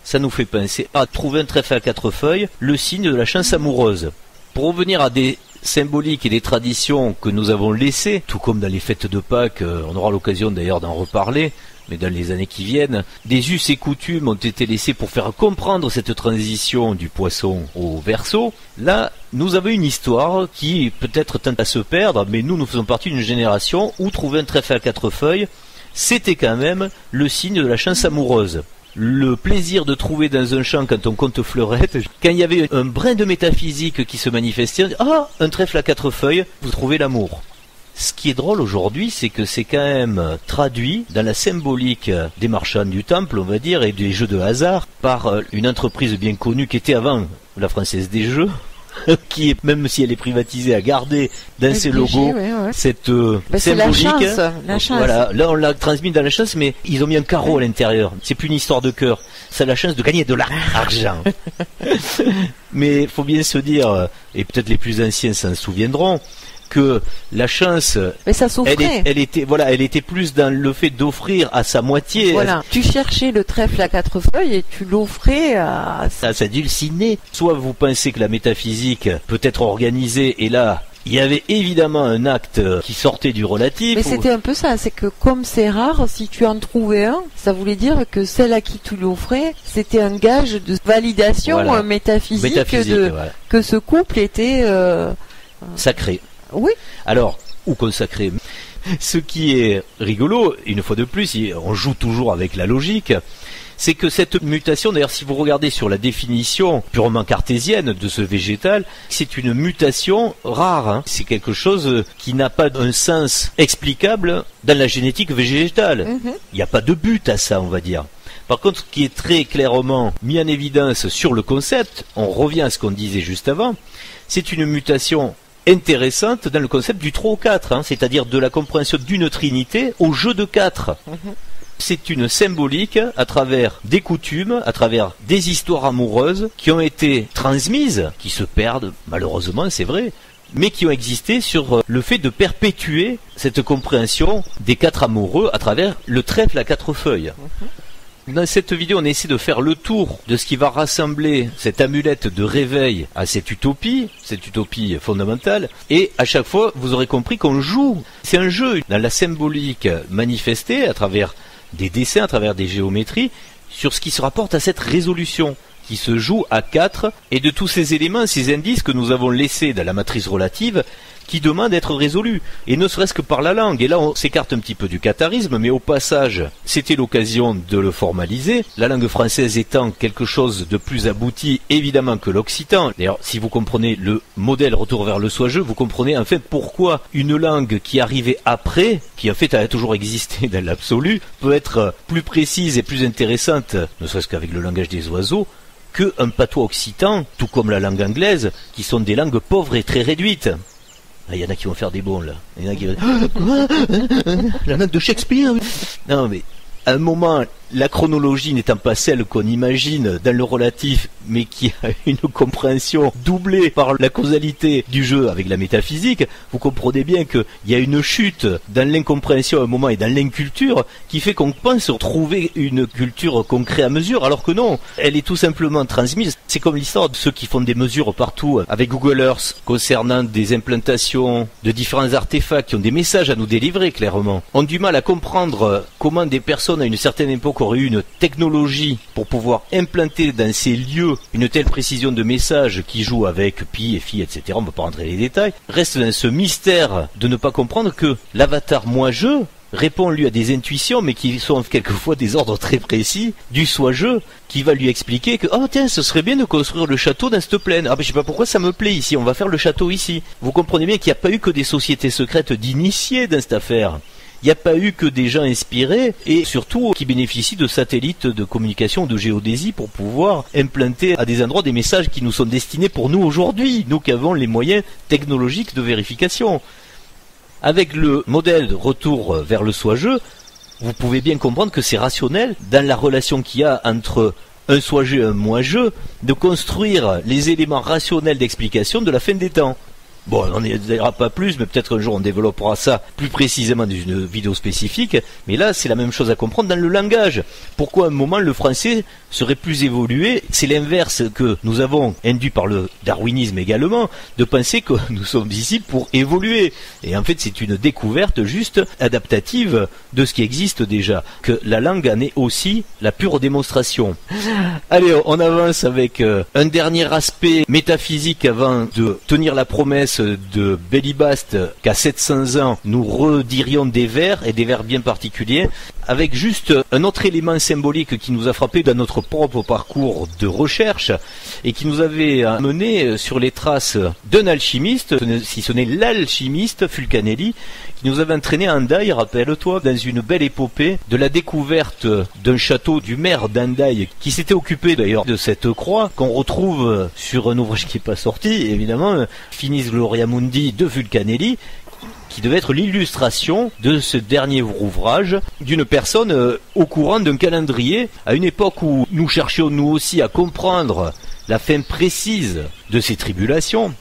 ça nous fait penser à trouver un trèfle à 4 feuilles, le signe de la chance amoureuse. Pour revenir à des symboliques et des traditions que nous avons laissées, tout comme dans les fêtes de Pâques, on aura l'occasion d'ailleurs d'en reparler, mais dans les années qui viennent, des us et coutumes ont été laissés pour faire comprendre cette transition du poisson au Verseau. Là, nous avons une histoire qui peut-être tend à se perdre, mais nous faisons partie d'une génération où trouver un trèfle à 4 feuilles, c'était quand même le signe de la chance amoureuse. Le plaisir de trouver dans un champ quand on compte fleurette, quand il y avait un brin de métaphysique qui se manifestait, on dit, ah, un trèfle à 4 feuilles, vous trouvez l'amour. Ce qui est drôle aujourd'hui, c'est que c'est quand même traduit dans la symbolique des marchands du temple, on va dire, et des jeux de hasard, par une entreprise bien connue qui était avant la Française des Jeux, qui est, même si elle est privatisée, a gardé dans ses logos cette symbolique. La chance. Voilà, là on l'a transmis dans la chance, mais ils ont mis un carreau à l'intérieur. C'est plus une histoire de cœur, c'est la chance de gagner de l'argent. Mais il faut bien se dire, et peut-être les plus anciens s'en souviendront, que la chance, mais ça s'offrait. Elle était plus dans le fait d'offrir à sa moitié. Voilà. Tu cherchais le trèfle à 4 feuilles et tu l'offrais à... Ça dulciné. Soit vous pensez que la métaphysique peut être organisée, et là, il y avait évidemment un acte qui sortait du relatif. Mais c'était un peu ça, c'est que comme c'est rare, si tu en trouvais un, ça voulait dire que celle à qui tu l'offrais, c'était un gage de validation métaphysique que ce couple était... sacré. Oui. Alors, ou consacré. Ce qui est rigolo, une fois de plus, on joue toujours avec la logique, c'est que cette mutation, d'ailleurs si vous regardez sur la définition purement cartésienne de ce végétal, c'est une mutation rare, hein. C'est quelque chose qui n'a pas un sens explicable dans la génétique végétale. Il n'y a pas de but à ça, on va dire. Par contre, ce qui est très clairement mis en évidence sur le concept, on revient à ce qu'on disait juste avant, c'est une mutation intéressante dans le concept du 3 au 4, hein, c'est-à-dire de la compréhension d'une trinité au jeu de 4. C'est une symbolique à travers des coutumes, à travers des histoires amoureuses qui ont été transmises, qui se perdent malheureusement, c'est vrai, mais qui ont existé sur le fait de perpétuer cette compréhension des 4 amoureux à travers le trèfle à 4 feuilles. Dans cette vidéo, on essaie de faire le tour de ce qui va rassembler cette amulette de réveil à cette utopie fondamentale. Et à chaque fois, vous aurez compris qu'on joue. C'est un jeu dans la symbolique manifestée à travers des dessins, à travers des géométries, sur ce qui se rapporte à cette résolution qui se joue à 4, et de tous ces éléments, ces indices que nous avons laissés dans la matrice relative, qui demandent d'être résolus, et ne serait-ce que par la langue. Et là, on s'écarte un petit peu du catharisme, mais au passage, c'était l'occasion de le formaliser, la langue française étant quelque chose de plus abouti, évidemment, que l'occitan. D'ailleurs, si vous comprenez le modèle retour vers le soi-je, vous comprenez en fait pourquoi une langue qui arrivait après, qui en fait a toujours existé dans l'absolu, peut être plus précise et plus intéressante, ne serait-ce qu'avec le langage des oiseaux, qu'un patois occitan, tout comme la langue anglaise, qui sont des langues pauvres et très réduites. Il y en a qui vont faire des bons, là. Il y en a qui vont... La langue de Shakespeare. Non, mais à un moment, la chronologie n'étant pas celle qu'on imagine dans le relatif, mais qui a une compréhension doublée par la causalité du jeu avec la métaphysique, vous comprenez bien qu'il y a une chute dans l'incompréhension à un moment et dans l'inculture qui fait qu'on pense trouver une culture qu'on crée à mesure, alors que non, elle est tout simplement transmise. C'est comme l'histoire de ceux qui font des mesures partout avec Google Earth concernant des implantations de différents artefacts qui ont des messages à nous délivrer clairement, ont du mal à comprendre comment des personnes à une certaine époque auraient eu une technologie pour pouvoir implanter dans ces lieux une telle précision de messages qui joue avec pi et phi, etc. On ne va pas rentrer dans les détails. Reste dans ce mystère de ne pas comprendre que l'avatar moi-je répond lui à des intuitions, mais qui sont quelquefois des ordres très précis du soi-je, qui va lui expliquer que oh tiens, ce serait bien de construire le château dans cette plaine. Ah ben je sais pas pourquoi ça me plaît ici, on va faire le château ici. Vous comprenez bien qu'il n'y a pas eu que des sociétés secrètes d'initiés dans cette affaire. Il n'y a pas eu que des gens inspirés et surtout qui bénéficient de satellites de communication, de géodésie pour pouvoir implanter à des endroits des messages qui nous sont destinés pour nous aujourd'hui, nous qui avons les moyens technologiques de vérification. Avec le modèle de retour vers le soi-je, vous pouvez bien comprendre que c'est rationnel dans la relation qu'il y a entre un soi-je et un moi-je de construire les éléments rationnels d'explication de la fin des temps. Bon, on n'en dira pas plus, mais peut-être un jour on développera ça plus précisément dans une vidéo spécifique. Mais là, c'est la même chose à comprendre dans le langage. Pourquoi à un moment le français serait plus évolué? C'est l'inverse que nous avons induit par le darwinisme également, de penser que nous sommes ici pour évoluer. Et en fait, c'est une découverte juste adaptative de ce qui existe déjà. Que la langue en est aussi la pure démonstration. Allez, on avance avec un dernier aspect métaphysique avant de tenir la promesse de Bélibast qu'à 700 ans, nous redirions des vers, et des vers bien particuliers, avec juste un autre élément symbolique qui nous a frappé dans notre propre parcours de recherche et qui nous avait amené sur les traces d'un alchimiste, si ce n'est l'alchimiste Fulcanelli, qui nous avait entraîné à Hendaye, rappelle-toi, dans une belle épopée de la découverte d'un château du maire d'Hendaye qui s'était occupé d'ailleurs de cette croix qu'on retrouve sur un ouvrage qui n'est pas sorti, évidemment, Finis Gloria Mundi de Fulcanelli, qui devait être l'illustration de ce dernier ouvrage d'une personne au courant d'un calendrier, à une époque où nous cherchions nous aussi à comprendre la fin précise de ces tribulations.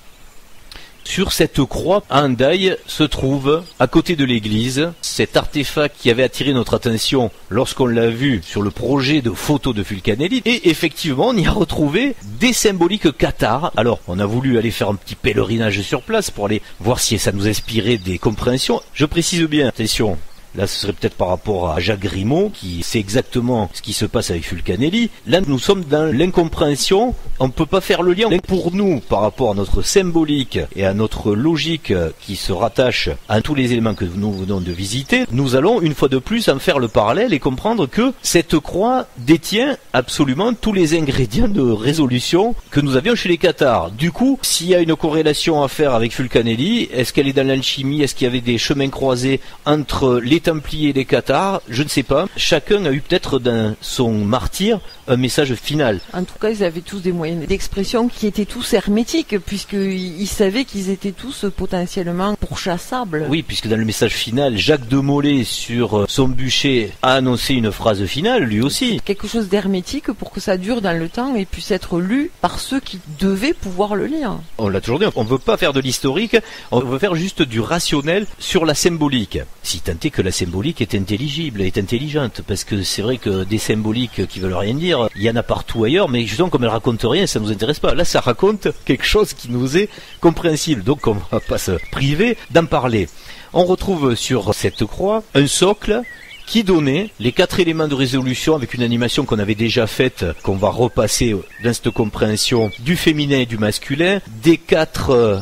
Sur cette croix, à Hendaye, se trouve, à côté de l'église, cet artefact qui avait attiré notre attention lorsqu'on l'a vu sur le projet de photo de Fulcanelli. Et effectivement, on y a retrouvé des symboliques cathares. Alors, on a voulu aller faire un petit pèlerinage sur place pour aller voir si ça nous inspirait des compréhensions. Je précise bien, attention, là ce serait peut-être par rapport à Jacques Grimaud, qui sait exactement ce qui se passe avec Fulcanelli. Là nous sommes dans l'incompréhension, on ne peut pas faire le lien. Pour nous, par rapport à notre symbolique et à notre logique qui se rattache à tous les éléments que nous venons de visiter, nous allons une fois de plus en faire le parallèle et comprendre que cette croix détient absolument tous les ingrédients de résolution que nous avions chez les cathares. Du coup, s'il y a une corrélation à faire avec Fulcanelli, est-ce qu'elle est dans l'alchimie? Est-ce qu'il y avait des chemins croisés entre les Templiers et les cathares? Je ne sais pas. Chacun a eu peut-être dans son martyre un message final. En tout cas, ils avaient tous des moyens d'expression qui étaient tous hermétiques, puisqu'ils savaient qu'ils étaient tous potentiellement pourchassables. Oui, puisque dans le message final, Jacques de Molay, sur son bûcher, a annoncé une phrase finale, lui aussi. Quelque chose d'hermétique pour que ça dure dans le temps et puisse être lu par ceux qui devaient pouvoir le lire. On l'a toujours dit, on ne veut pas faire de l'historique, on veut faire juste du rationnel sur la symbolique. Si tant est que la symbolique est intelligible, est intelligente, parce que c'est vrai que des symboliques qui veulent rien dire, il y en a partout ailleurs, mais justement comme elles racontent rien, ça nous intéresse pas. Là, ça raconte quelque chose qui nous est compréhensible, donc on va pas se priver d'en parler. On retrouve sur cette croix un socle qui donnait les 4 éléments de résolution avec une animation qu'on avait déjà faite, qu'on va repasser dans cette compréhension du féminin et du masculin, des 4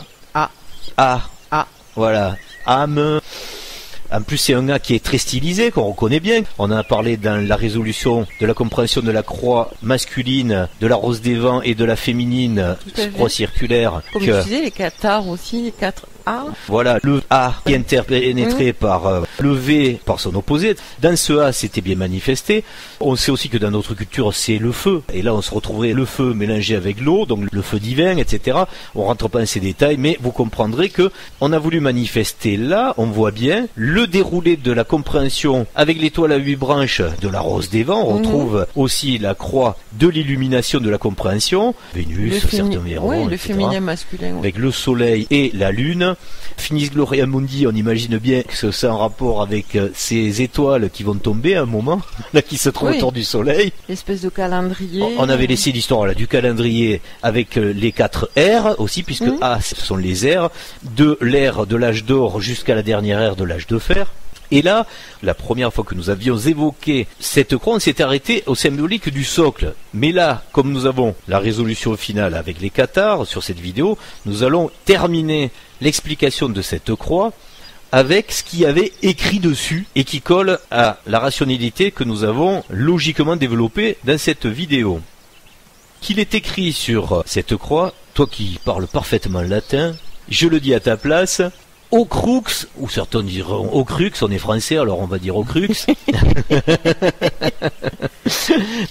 A, voilà, âme. En plus, c'est un A qui est très stylisé, qu'on reconnaît bien. On en a parlé dans la résolution de la compréhension de la croix masculine, de la rose des vents et de la féminine, croix circulaire. Comme tu disais, les cathares aussi, les 4 A. Voilà, le A qui est interpénétré par le V par son opposé. Dans ce A, c'était bien manifesté. On sait aussi que dans notre culture, c'est le feu. Et là, on se retrouverait le feu mélangé avec l'eau, donc le feu divin, etc. On rentre pas dans ces détails, mais vous comprendrez que on a voulu manifester là, on voit bien, le déroulé de la compréhension avec l'étoile à 8 branches de la rose des vents. On retrouve aussi la croix de l'illumination de la compréhension. Vénus, Saturne, le féminin masculin. Avec le soleil et la lune. Finis Gloria Mundi, on imagine bien que c'est en rapport avec ces étoiles qui vont tomber à un moment, là qui se trouvent autour du soleil. L'espèce de calendrier. On avait laissé l'histoire là, du calendrier avec les 4 ères aussi, puisque A, ce sont les ères, de l'ère de l'âge d'or jusqu'à la dernière ère de l'âge de fer. Et là, la première fois que nous avions évoqué cette croix, on s'était arrêté au symbolique du socle. Mais là, comme nous avons la résolution finale avec les cathares sur cette vidéo, nous allons terminer l'explication de cette croix avec ce qu'il y avait écrit dessus et qui colle à la rationalité que nous avons logiquement développée dans cette vidéo. Qu'il est écrit sur cette croix, toi qui parles parfaitement latin, je le dis à ta place, au crux, ou certains diront au crux, on est français alors on va dire au crux.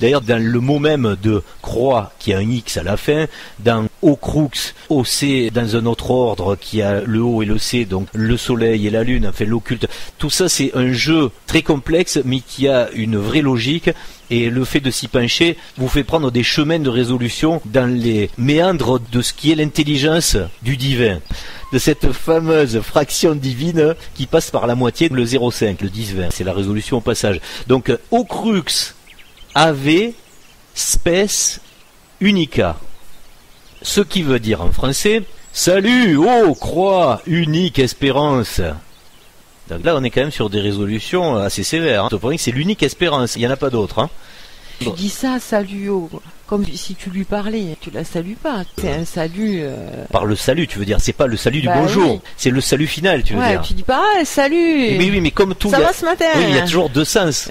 D'ailleurs dans le mot même de croix qui a un X à la fin, dans au crux, au C dans un autre ordre qui a le O et le C, donc le soleil et la lune, enfin l'occulte, tout ça c'est un jeu très complexe mais qui a une vraie logique. Et le fait de s'y pencher vous fait prendre des chemins de résolution dans les méandres de ce qui est l'intelligence du divin. de cette fameuse fraction divine qui passe par la moitié, le 0,5, le 10-20. C'est la résolution au passage. Donc, au crux ave spes unica. Ce qui veut dire en français, salut, ô croix, unique espérance. Donc là, on est quand même sur des résolutions assez sévères. Hein. C'est l'unique espérance, il n'y en a pas d'autre. Hein. Tu dis ça, salut, comme si tu lui parlais. Tu la salues pas. C'est un salut. Par le salut, tu veux dire. C'est pas le salut du bonjour. Oui. C'est le salut final, tu veux dire. Tu dis pas salut. Oui, mais comme tout. Ça va ce matin. Oui, il y a toujours deux sens.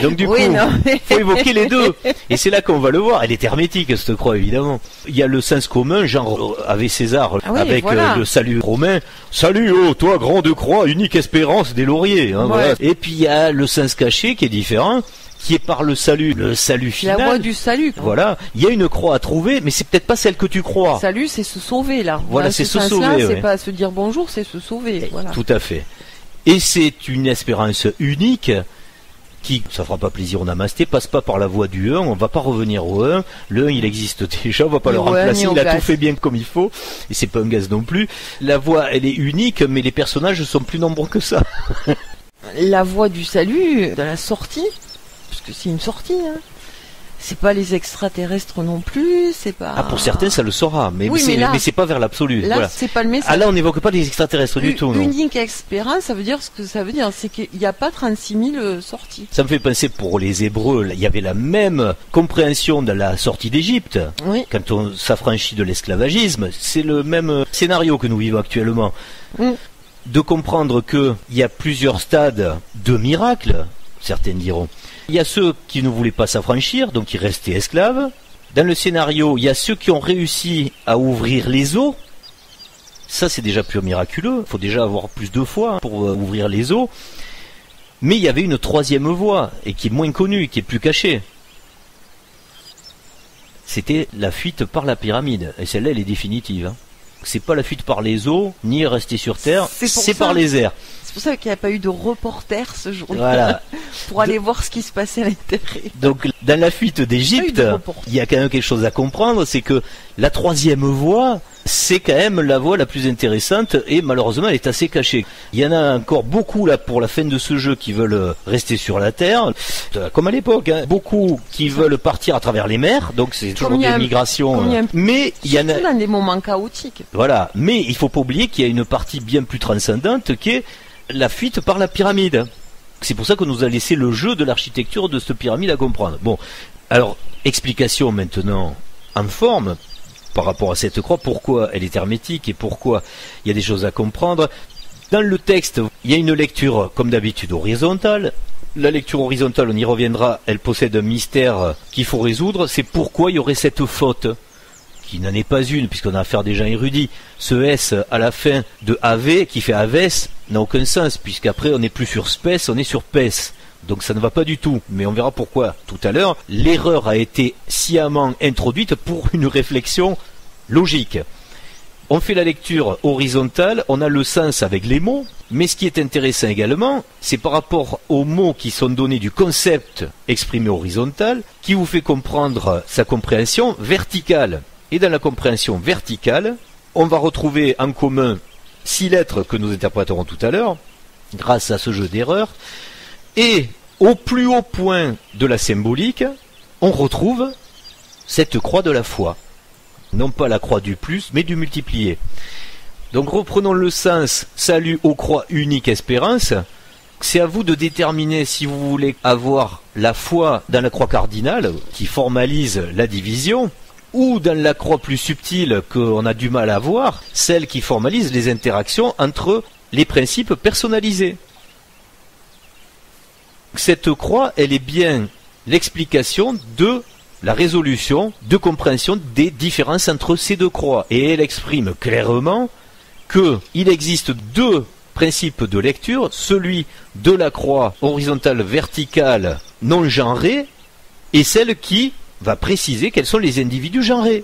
Donc du coup, faut évoquer les deux. Et c'est là qu'on va le voir. Elle est hermétique, cette croix, évidemment. Il y a le sens commun, genre avec César, avec le salut romain. Salut, oh, toi, grande croix, unique espérance des lauriers. Hein, voilà. Et puis il y a le sens caché qui est différent, qui est par le salut final. La voie du salut. Quoi. Voilà, il y a une croix à trouver, mais c'est peut-être pas celle que tu crois. Salut, c'est se sauver là. Voilà, c'est se sauver. C'est pas se dire bonjour, c'est se sauver. Voilà. Tout à fait. Et c'est une espérance unique qui, ça fera pas plaisir au namasté, passe pas par la voie du 1, on va pas revenir au 1. Le 1, il existe déjà, on va pas le remplacer, il a tout fait bien comme il faut, et c'est pas un gaz non plus. La voie, elle est unique, mais les personnages sont plus nombreux que ça. La voie du salut, de la sortie, parce que c'est une sortie, hein. C'est pas les extraterrestres non plus, c'est pas... Ah, pour certains, ça le sera, mais c'est pas vers l'absolu. Là, voilà. C'est pas le message. Ah, là, on n'évoque pas les extraterrestres du tout, non. Unique espérance, ça veut dire ce que ça veut dire, c'est qu'il n'y a pas 36 000 sorties. Ça me fait penser pour les Hébreux, il y avait la même compréhension de la sortie d'Égypte. Oui. Quand on s'affranchit de l'esclavagisme, c'est le même scénario que nous vivons actuellement. De comprendre qu'il y a plusieurs stades de miracles, certains diront. Il y a ceux qui ne voulaient pas s'affranchir, donc qui restaient esclaves. Dans le scénario, il y a ceux qui ont réussi à ouvrir les eaux. Ça, c'est déjà plus miraculeux. Il faut déjà avoir plus de foi pour ouvrir les eaux. Mais il y avait une troisième voie, et qui est moins connue, qui est plus cachée. C'était la fuite par la pyramide. Et celle-là, elle est définitive. Hein. C'est pas la fuite par les eaux, ni rester sur Terre, c'est par les airs. C'est pour ça qu'il n'y a pas eu de reporter ce jour-là, voilà. pour aller voir ce qui se passait à l'intérieur. Donc, dans la fuite d'Égypte, il y a quand même quelque chose à comprendre, c'est que la troisième voie, c'est quand même la voie la plus intéressante, et malheureusement, elle est assez cachée. Il y en a encore beaucoup, là, pour la fin de ce jeu, qui veulent rester sur la Terre, comme à l'époque, hein. Beaucoup qui veulent partir à travers les mers, donc c'est toujours des migrations. Mais il y en a... dans des moments chaotiques. Voilà, mais il faut pas oublier qu'il y a une partie bien plus transcendante, qui est la fuite par la pyramide. C'est pour ça qu'on nous a laissé le jeu de l'architecture de cette pyramide à comprendre. Bon, alors, explication maintenant en forme par rapport à cette croix, pourquoi elle est hermétique et pourquoi il y a des choses à comprendre. Dans le texte, il y a une lecture, comme d'habitude, horizontale. La lecture horizontale, on y reviendra, elle possède un mystère qu'il faut résoudre. C'est pourquoi il y aurait cette faute, qui n'en est pas une, puisqu'on a affaire à des gens érudits. Ce S à la fin de Ave, qui fait Aves, n'a aucun sens, puisqu'après on n'est plus sur Spes, on est sur Pes. Donc ça ne va pas du tout, mais on verra pourquoi tout à l'heure. L'erreur a été sciemment introduite pour une réflexion logique. On fait la lecture horizontale, on a le sens avec les mots, mais ce qui est intéressant également, c'est par rapport aux mots qui sont donnés du concept exprimé horizontal, qui vous fait comprendre sa compréhension verticale. Et dans la compréhension verticale, on va retrouver en commun 6 lettres que nous interpréterons tout à l'heure, grâce à ce jeu d'erreurs. Et au plus haut point de la symbolique, on retrouve cette croix de la foi. Non pas la croix du plus, mais du multiplié. Donc reprenons le sens, salut aux croix unique espérance. C'est à vous de déterminer si vous voulez avoir la foi dans la croix cardinale, qui formalise la division, ou dans la croix plus subtile qu'on a du mal à voir, celle qui formalise les interactions entre les principes personnalisés. Cette croix, elle est bien l'explication de la résolution de compréhension des différences entre ces deux croix. Et elle exprime clairement qu'il existe 2 principes de lecture, celui de la croix horizontale verticale non genrée, et celle qui va préciser quels sont les individus genrés,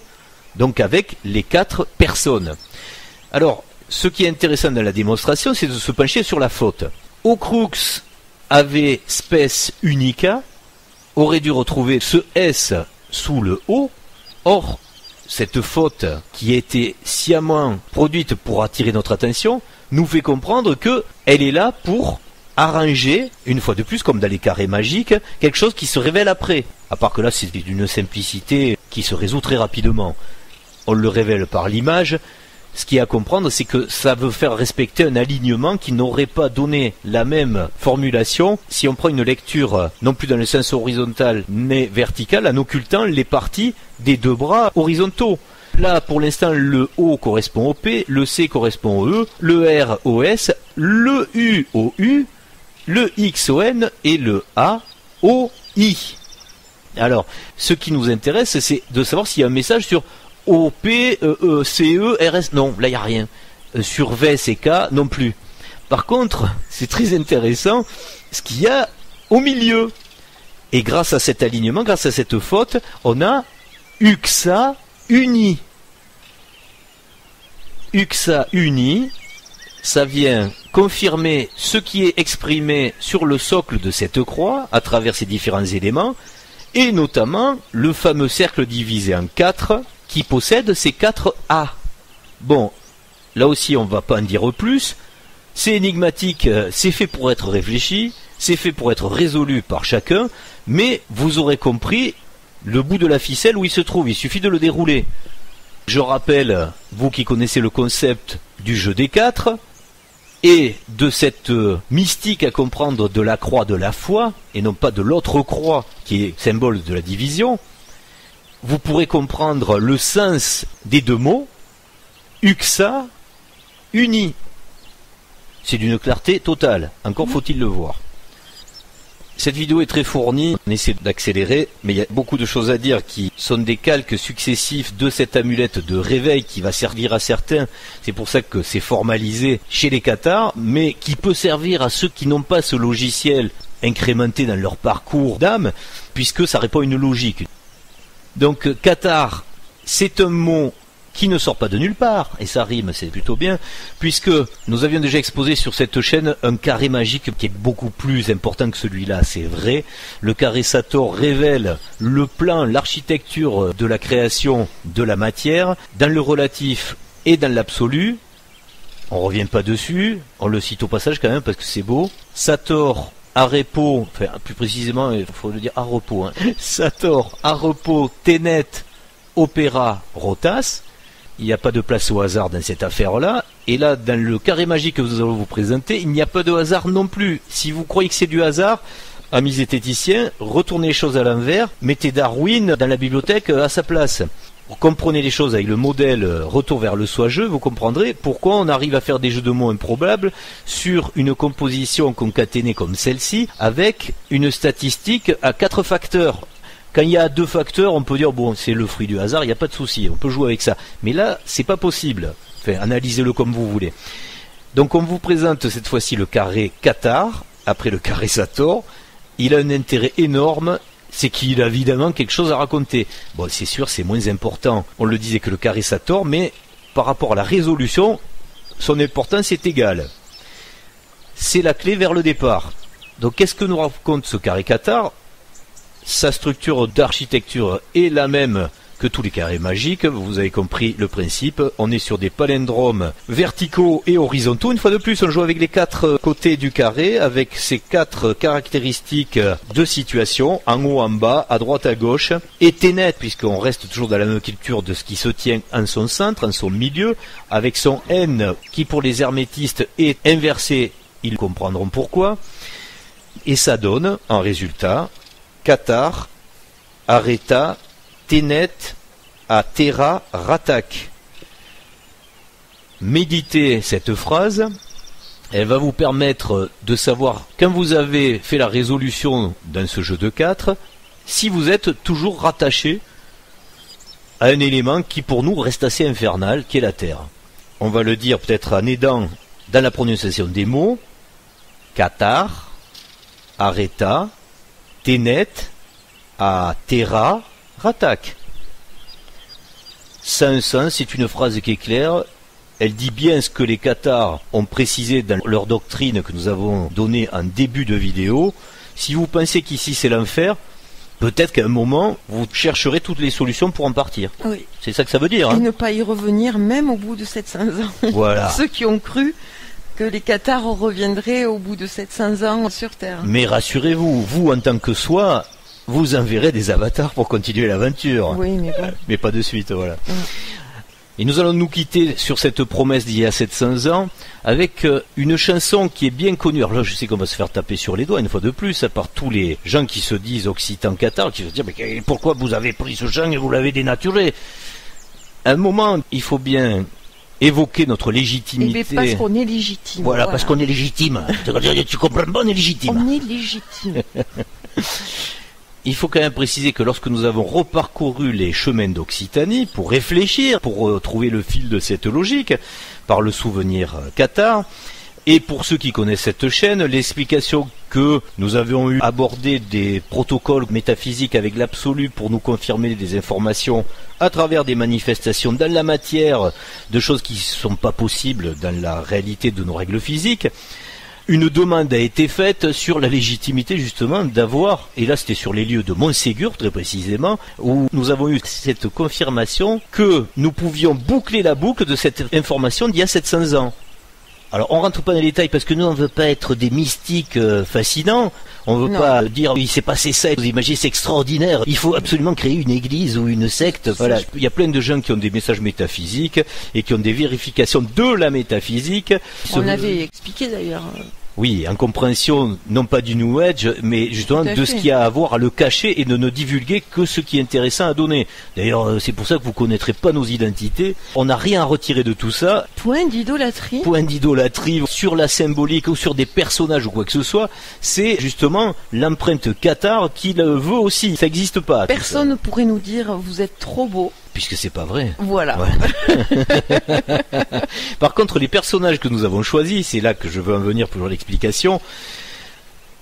donc avec les 4 personnes. Alors, ce qui est intéressant dans la démonstration, c'est de se pencher sur la faute. Au crux ave spes unica aurait dû retrouver ce S sous le O. Or, cette faute qui a été sciemment produite pour attirer notre attention nous fait comprendre qu'elle est là pour arranger, une fois de plus, comme dans les carrés magiques, quelque chose qui se révèle après. À part que là, c'est d'une simplicité qui se résout très rapidement. On le révèle par l'image. Ce qu'il y a à comprendre, c'est que ça veut faire respecter un alignement qui n'aurait pas donné la même formulation si on prend une lecture non plus dans le sens horizontal mais vertical, en occultant les parties des deux bras horizontaux. Là, pour l'instant, le O correspond au P, le C correspond au E, le R au S, le U au U, le X au N et le A au I. Alors, ce qui nous intéresse, c'est de savoir s'il y a un message sur O, P, C, E, R, S. Non, là, il n'y a rien. Sur V, C, K, non plus. Par contre, c'est très intéressant ce qu'il y a au milieu. Et grâce à cet alignement, grâce à cette faute, on a UXA uni. UXA uni, ça vient confirmer ce qui est exprimé sur le socle de cette croix à travers ces différents éléments, et notamment le fameux cercle divisé en 4 qui possède ces 4 A. Bon, là aussi on ne va pas en dire plus, c'est énigmatique, c'est fait pour être réfléchi, c'est fait pour être résolu par chacun, mais vous aurez compris le bout de la ficelle où il se trouve, il suffit de le dérouler. Je rappelle, vous qui connaissez le concept du jeu des 4, et de cette mystique à comprendre de la croix de la foi, et non pas de l'autre croix qui est symbole de la division, vous pourrez comprendre le sens des deux mots, UXA, uni. C'est d'une clarté totale, encore faut-il le voir. Cette vidéo est très fournie, on essaie d'accélérer, mais il y a beaucoup de choses à dire qui sont des calques successifs de cette amulette de réveil qui va servir à certains, c'est pour ça que c'est formalisé chez les cathares, mais qui peut servir à ceux qui n'ont pas ce logiciel incrémenté dans leur parcours d'âme, puisque ça répond à une logique. Donc cathare, c'est un mot qui ne sort pas de nulle part, et ça rime, c'est plutôt bien, puisque nous avions déjà exposé sur cette chaîne un carré magique qui est beaucoup plus important que celui-là, c'est vrai. Le carré Sator révèle le plan, l'architecture de la création de la matière, dans le relatif et dans l'absolu. On revient pas dessus, on le cite au passage quand même parce que c'est beau. Sator à repos, enfin plus précisément, il faut le dire à repos, hein. Sator à repos, Ténet, Opéra, Rotas. Il n'y a pas de place au hasard dans cette affaire-là. Et là, dans le carré magique que nous allons vous présenter, il n'y a pas de hasard non plus. Si vous croyez que c'est du hasard, amis zététiciens, retournez les choses à l'envers, mettez Darwin dans la bibliothèque à sa place. Vous comprenez les choses avec le modèle retour vers le soi-jeu, vous comprendrez pourquoi on arrive à faire des jeux de mots improbables sur une composition concaténée comme celle-ci, avec une statistique à 4 facteurs. Quand il y a 2 facteurs, on peut dire, bon, c'est le fruit du hasard, il n'y a pas de souci, on peut jouer avec ça. Mais là, c'est pas possible. Enfin, analysez-le comme vous voulez. Donc, on vous présente cette fois-ci le carré cathare, après le carré Sator. Il a un intérêt énorme, c'est qu'il a évidemment quelque chose à raconter. Bon, c'est sûr, c'est moins important, on le disait, que le carré Sator, mais par rapport à la résolution, son importance est égale. C'est la clé vers le départ. Donc, qu'est-ce que nous raconte ce carré cathare ? Sa structure d'architecture est la même que tous les carrés magiques, vous avez compris le principe, on est sur des palindromes verticaux et horizontaux. Une fois de plus, on joue avec les 4 côtés du carré, avec ces 4 caractéristiques de situation, en haut, en bas, à droite, à gauche, et Ténet, puisqu'on reste toujours dans la même culture de ce qui se tient en son centre, en son milieu, avec son N, qui pour les hermétistes est inversé, ils comprendront pourquoi, et ça donne, en résultat, cathare, areta, Ténet, à Terra, Ratak. Méditez cette phrase, elle va vous permettre de savoir, quand vous avez fait la résolution dans ce jeu de 4, si vous êtes toujours rattaché à un élément qui pour nous reste assez infernal, qui est la Terre. On va le dire peut-être en aidant dans la prononciation des mots, cathare, areta, Ténet, à Terra, Ratak. Ça a un sens, c'est une phrase qui est claire. Elle dit bien ce que les cathares ont précisé dans leur doctrine que nous avons donnée en début de vidéo. Si vous pensez qu'ici c'est l'enfer, peut-être qu'à un moment, vous chercherez toutes les solutions pour en partir. Oui. C'est ça que ça veut dire. Et ne pas y revenir même au bout de 700 ans. Voilà. Ceux qui ont cru que les cathares reviendraient au bout de 700 ans sur Terre. Mais rassurez-vous, vous en tant que soi, vous enverrez des avatars pour continuer l'aventure. Oui, mais bon. Mais pas de suite, voilà. Et nous allons nous quitter sur cette promesse d'il y a 700 ans avec une chanson qui est bien connue. Alors là, je sais qu'on va se faire taper sur les doigts une fois de plus, à part tous les gens qui se disent occitans cathares, qui se disent mais pourquoi vous avez pris ce chant et vous l'avez dénaturé. À un moment, il faut bien évoquer notre légitimité. Et parce qu'on est légitime. Voilà, parce qu'on est légitime. Tu comprends pas, on est légitime. On est légitime. Il faut quand même préciser que lorsque nous avons reparcouru les chemins d'Occitanie pour réfléchir, pour trouver le fil de cette logique, par le souvenir cathare, et pour ceux qui connaissent cette chaîne, l'explication que nous avions eu abordé des protocoles métaphysiques avec l'absolu pour nous confirmer des informations à travers des manifestations dans la matière de choses qui ne sont pas possibles dans la réalité de nos règles physiques, une demande a été faite sur la légitimité justement d'avoir, et là c'était sur les lieux de Montségur très précisément, où nous avons eu cette confirmation que nous pouvions boucler la boucle de cette information d'il y a 700 ans. Alors on rentre pas dans les détails parce que nous on veut pas être des mystiques fascinants, on veut pas dire il s'est passé ça, vous imaginez c'est extraordinaire, il faut absolument créer une église ou une secte, voilà. Il y a plein de gens qui ont des messages métaphysiques et qui ont des vérifications de la métaphysique. On avait expliqué d'ailleurs. Oui, en compréhension, non pas du New Age, mais justement de ce qu'il y a à voir à le cacher et de ne divulguer que ce qui est intéressant à donner. D'ailleurs, c'est pour ça que vous ne connaîtrez pas nos identités. On n'a rien à retirer de tout ça. Point d'idolâtrie. Point d'idolâtrie sur la symbolique ou sur des personnages ou quoi que ce soit. C'est justement l'empreinte cathare qui le veut aussi. Ça n'existe pas. Personne ne pourrait nous dire vous êtes trop beau. Puisque c'est pas vrai. Voilà. Ouais. Par contre, les personnages que nous avons choisis, c'est là que je veux en venir pour l'explication.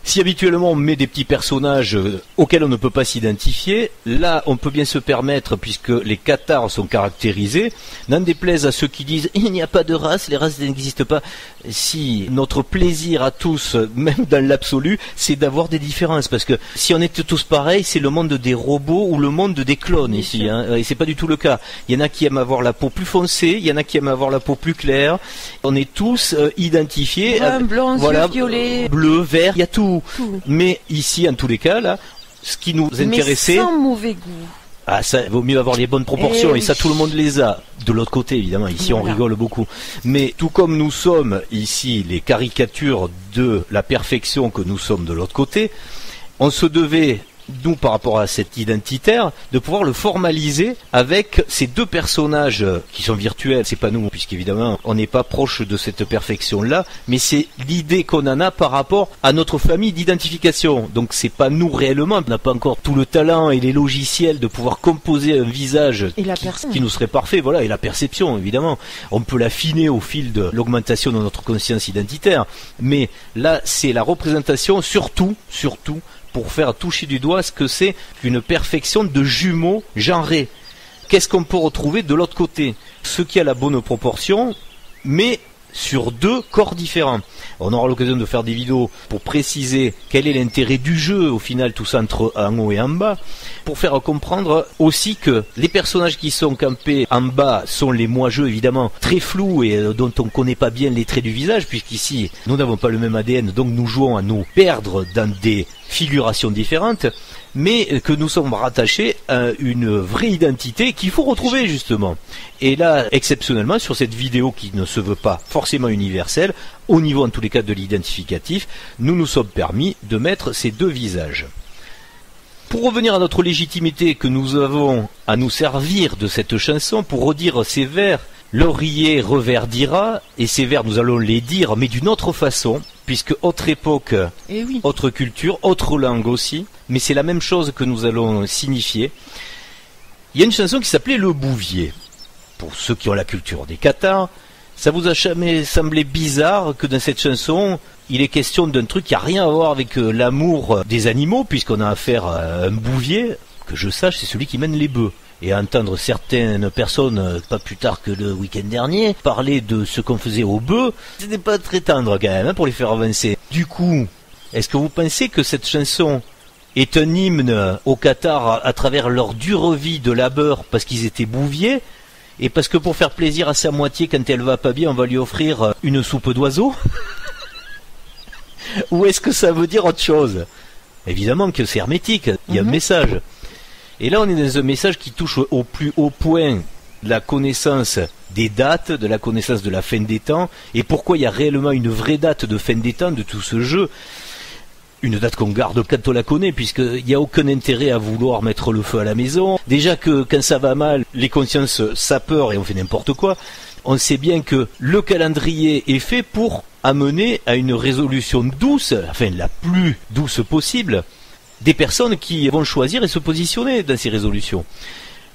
Si habituellement on met des petits personnages auxquels on ne peut pas s'identifier, là on peut bien se permettre, puisque les cathares sont caractérisés, n'en déplaise à ceux qui disent il n'y a pas de race, les races n'existent pas. Si notre plaisir à tous, même dans l'absolu, c'est d'avoir des différences, parce que si on était tous pareils, c'est le monde des robots ou le monde des clones ici, hein, et c'est pas du tout le cas. Il y en a qui aiment avoir la peau plus foncée, il y en a qui aiment avoir la peau plus claire. On est tous identifiés. Brun, blanc, voilà, violet, bleu, vert, il y a tout. Mais ici, en tous les cas, là, ce qui nous intéressait... Mais sans mauvais goût. Ah, ça vaut mieux avoir les bonnes proportions, et ça tout le monde les a. De l'autre côté, évidemment, ici on rigole beaucoup. Mais tout comme nous sommes ici les caricatures de la perfection que nous sommes de l'autre côté, on se devait, nous par rapport à cet identitaire, de pouvoir le formaliser avec ces deux personnages qui sont virtuels, c'est pas nous, puisqu'évidemment on n'est pas proche de cette perfection-là, mais c'est l'idée qu'on en a par rapport à notre famille d'identification. Donc c'est pas nous réellement, on n'a pas encore tout le talent et les logiciels de pouvoir composer un visage qui nous serait parfait, voilà, et la perception évidemment. On peut l'affiner au fil de l'augmentation de notre conscience identitaire, mais là c'est la représentation surtout pour faire toucher du doigt ce que c'est qu'une perfection de jumeaux genrés. Qu'est-ce qu'on peut retrouver de l'autre côté? Ce qui a la bonne proportion, mais sur deux corps différents. On aura l'occasion de faire des vidéos pour préciser quel est l'intérêt du jeu, au final, tout ça entre en haut et en bas, pour faire comprendre aussi que les personnages qui sont campés en bas sont les moi-jeux, évidemment, très flous et dont on ne connaît pas bien les traits du visage, puisqu'ici, nous n'avons pas le même ADN, donc nous jouons à nous perdre dans des figurations différentes, mais que nous sommes rattachés à une vraie identité qu'il faut retrouver justement. Et là, exceptionnellement, sur cette vidéo qui ne se veut pas forcément universelle, au niveau en tous les cas de l'identificatif, nous nous sommes permis de mettre ces deux visages. Pour revenir à notre légitimité que nous avons à nous servir de cette chanson, pour redire ces vers, l'oreiller reverdira, et ces vers nous allons les dire, mais d'une autre façon, puisque autre époque, autre culture, autre langue aussi, mais c'est la même chose que nous allons signifier. Il y a une chanson qui s'appelait Le Bouvier. Pour ceux qui ont la culture des cathares, ça vous a jamais semblé bizarre que dans cette chanson, il est question d'un truc qui n'a rien à voir avec l'amour des animaux, puisqu'on a affaire à un bouvier, que je sache, c'est celui qui mène les bœufs. Et à entendre certaines personnes, pas plus tard que le week-end dernier, parler de ce qu'on faisait aux bœufs, c'était pas très tendre quand même, pour les faire avancer. Du coup, est-ce que vous pensez que cette chanson est un hymne au Qatar à travers leur dure vie de labeur parce qu'ils étaient bouviers, et parce que pour faire plaisir à sa moitié, quand elle va pas bien, on va lui offrir une soupe d'oiseau? Ou est-ce que ça veut dire autre chose? Évidemment que c'est hermétique, il y a un message. Et là, on est dans un message qui touche au plus haut point de la connaissance des dates, de la connaissance de la fin des temps, et pourquoi il y a réellement une vraie date de fin des temps de tout ce jeu. Une date qu'on garde quand on la connaît, puisqu'il n'y a aucun intérêt à vouloir mettre le feu à la maison. Déjà que quand ça va mal, les consciences s'apeurent et on fait n'importe quoi. On sait bien que le calendrier est fait pour amener à une résolution douce, enfin la plus douce possible, des personnes qui vont choisir et se positionner dans ces résolutions.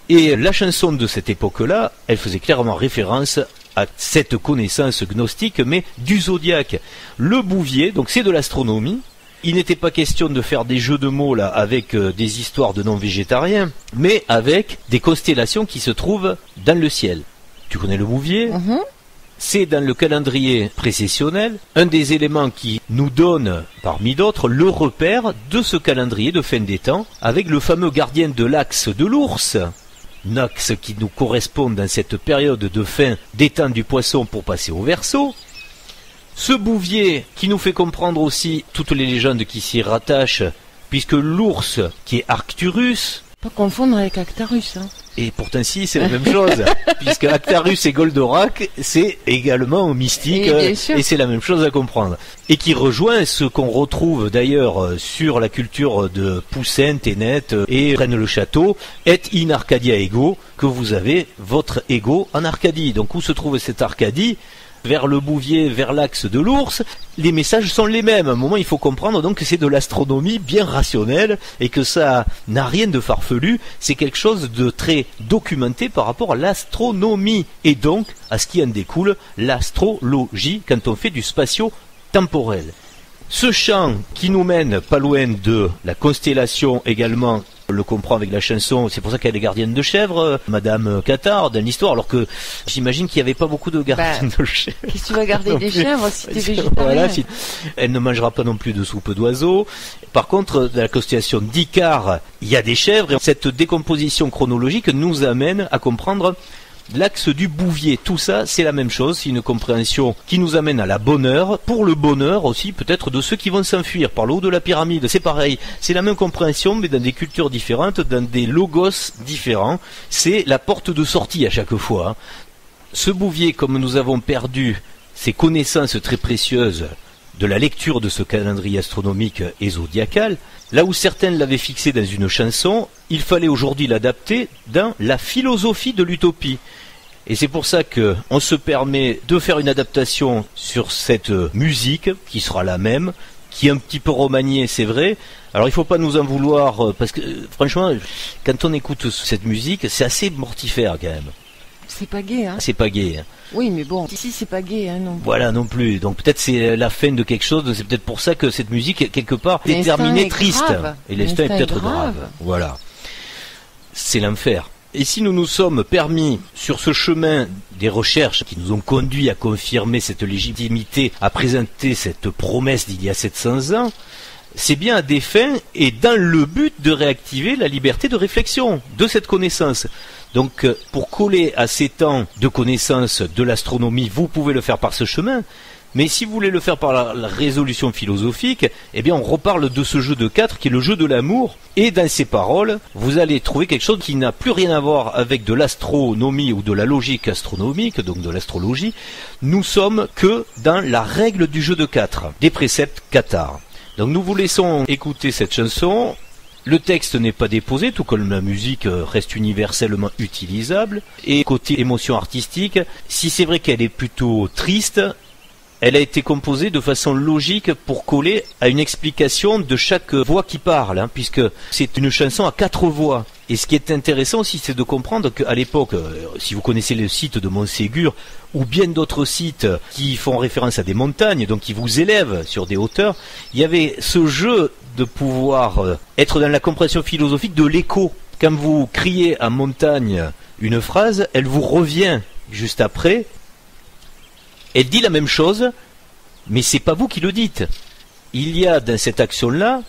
Et la chanson de cette époque-là, elle faisait clairement référence à cette connaissance gnostique, mais du zodiaque. Le bouvier, donc c'est de l'astronomie. Il n'était pas question de faire des jeux de mots là avec des histoires de non-végétariens, mais avec des constellations qui se trouvent dans le ciel. Tu connais le bouvier? C'est dans le calendrier précessionnel un des éléments qui nous donne, parmi d'autres, le repère de ce calendrier de fin des temps, avec le fameux gardien de l'axe de l'ours, un axe qui nous correspond dans cette période de fin des temps du poisson pour passer au Verseau. Ce bouvier qui nous fait comprendre aussi toutes les légendes qui s'y rattachent, puisque l'ours, qui est Arcturus... Pas confondre avec Actarus. Et pourtant si, c'est la même chose, puisque Actarus et Goldorak, c'est également mystique, et c'est la même chose à comprendre. Et qui rejoint ce qu'on retrouve d'ailleurs sur la culture de Poussin, Ténet et Rennes-le-Château, et in Arcadia ego, que vous avez votre ego en Arcadie. Donc où se trouve cette Arcadie ? Vers le bouvier, vers l'axe de l'ours, les messages sont les mêmes. À un moment, il faut comprendre donc que c'est de l'astronomie bien rationnelle et que ça n'a rien de farfelu. C'est quelque chose de très documenté par rapport à l'astronomie et donc à ce qui en découle, l'astrologie, quand on fait du spatio-temporel. Ce chant qui nous mène pas loin de la constellation également, on le comprend avec la chanson, c'est pour ça qu'elle est gardienne de chèvre, Madame Qatar, dans l'histoire, alors que j'imagine qu'il n'y avait pas beaucoup de gardiennes de chèvres. Qu'est-ce que tu vas garder des chèvres si t'es végétarien? Voilà, elle ne mangera pas non plus de soupe d'oiseau. Par contre, dans la constellation d'Icare, il y a des chèvres, et cette décomposition chronologique nous amène à comprendre l'axe du bouvier. Tout ça, c'est la même chose, c'est une compréhension qui nous amène à la bonne heure, pour le bonheur aussi peut-être de ceux qui vont s'enfuir par le haut de la pyramide. C'est pareil, c'est la même compréhension mais dans des cultures différentes, dans des logos différents. C'est la porte de sortie à chaque fois. Ce bouvier, comme nous avons perdu ces connaissances très précieuses de la lecture de ce calendrier astronomique et zodiacal, là où certains l'avaient fixé dans une chanson, il fallait aujourd'hui l'adapter dans la philosophie de l'utopie. Et c'est pour ça qu'on se permet de faire une adaptation sur cette musique, qui sera la même, qui est un petit peu remaniée, c'est vrai. Alors il ne faut pas nous en vouloir, parce que franchement, quand on écoute cette musique, c'est assez mortifère quand même. C'est pas gai, hein. C'est pas gai, hein. Oui, mais bon, ici c'est pas gai, hein, non. Voilà, non plus. Donc peut-être c'est la fin de quelque chose, c'est peut-être pour ça que cette musique, quelque part, est terminée triste. Grave. Et l'instinct est peut-être grave. Voilà. C'est l'enfer. Et si nous nous sommes permis, sur ce chemin des recherches qui nous ont conduit à confirmer cette légitimité, à présenter cette promesse d'il y a 700 ans, c'est bien à des fins et dans le but de réactiver la liberté de réflexion de cette connaissance. Donc, pour coller à ces temps de connaissance de l'astronomie, vous pouvez le faire par ce chemin. Mais si vous voulez le faire par la résolution philosophique, eh bien on reparle de ce jeu de 4 qui est le jeu de l'amour. Et dans ces paroles, vous allez trouver quelque chose qui n'a plus rien à voir avec de l'astronomie ou de la logique astronomique, donc de l'astrologie. Nous sommes que dans la règle du jeu de 4, des préceptes Qatar. Donc nous vous laissons écouter cette chanson. Le texte n'est pas déposé, tout comme la musique reste universellement utilisable. Et côté émotion artistique, si c'est vrai qu'elle est plutôt triste, elle a été composée de façon logique pour coller à une explication de chaque voix qui parle, hein, puisque c'est une chanson à 4 voix. Et ce qui est intéressant aussi, c'est de comprendre qu'à l'époque, si vous connaissez le site de Montségur, ou bien d'autres sites qui font référence à des montagnes, donc qui vous élèvent sur des hauteurs, il y avait ce jeu de pouvoir être dans la compréhension philosophique de l'écho. Quand vous criez à montagne une phrase, elle vous revient juste après. Elle dit la même chose, mais c'est pas vous qui le dites. Il y a dans cette action-là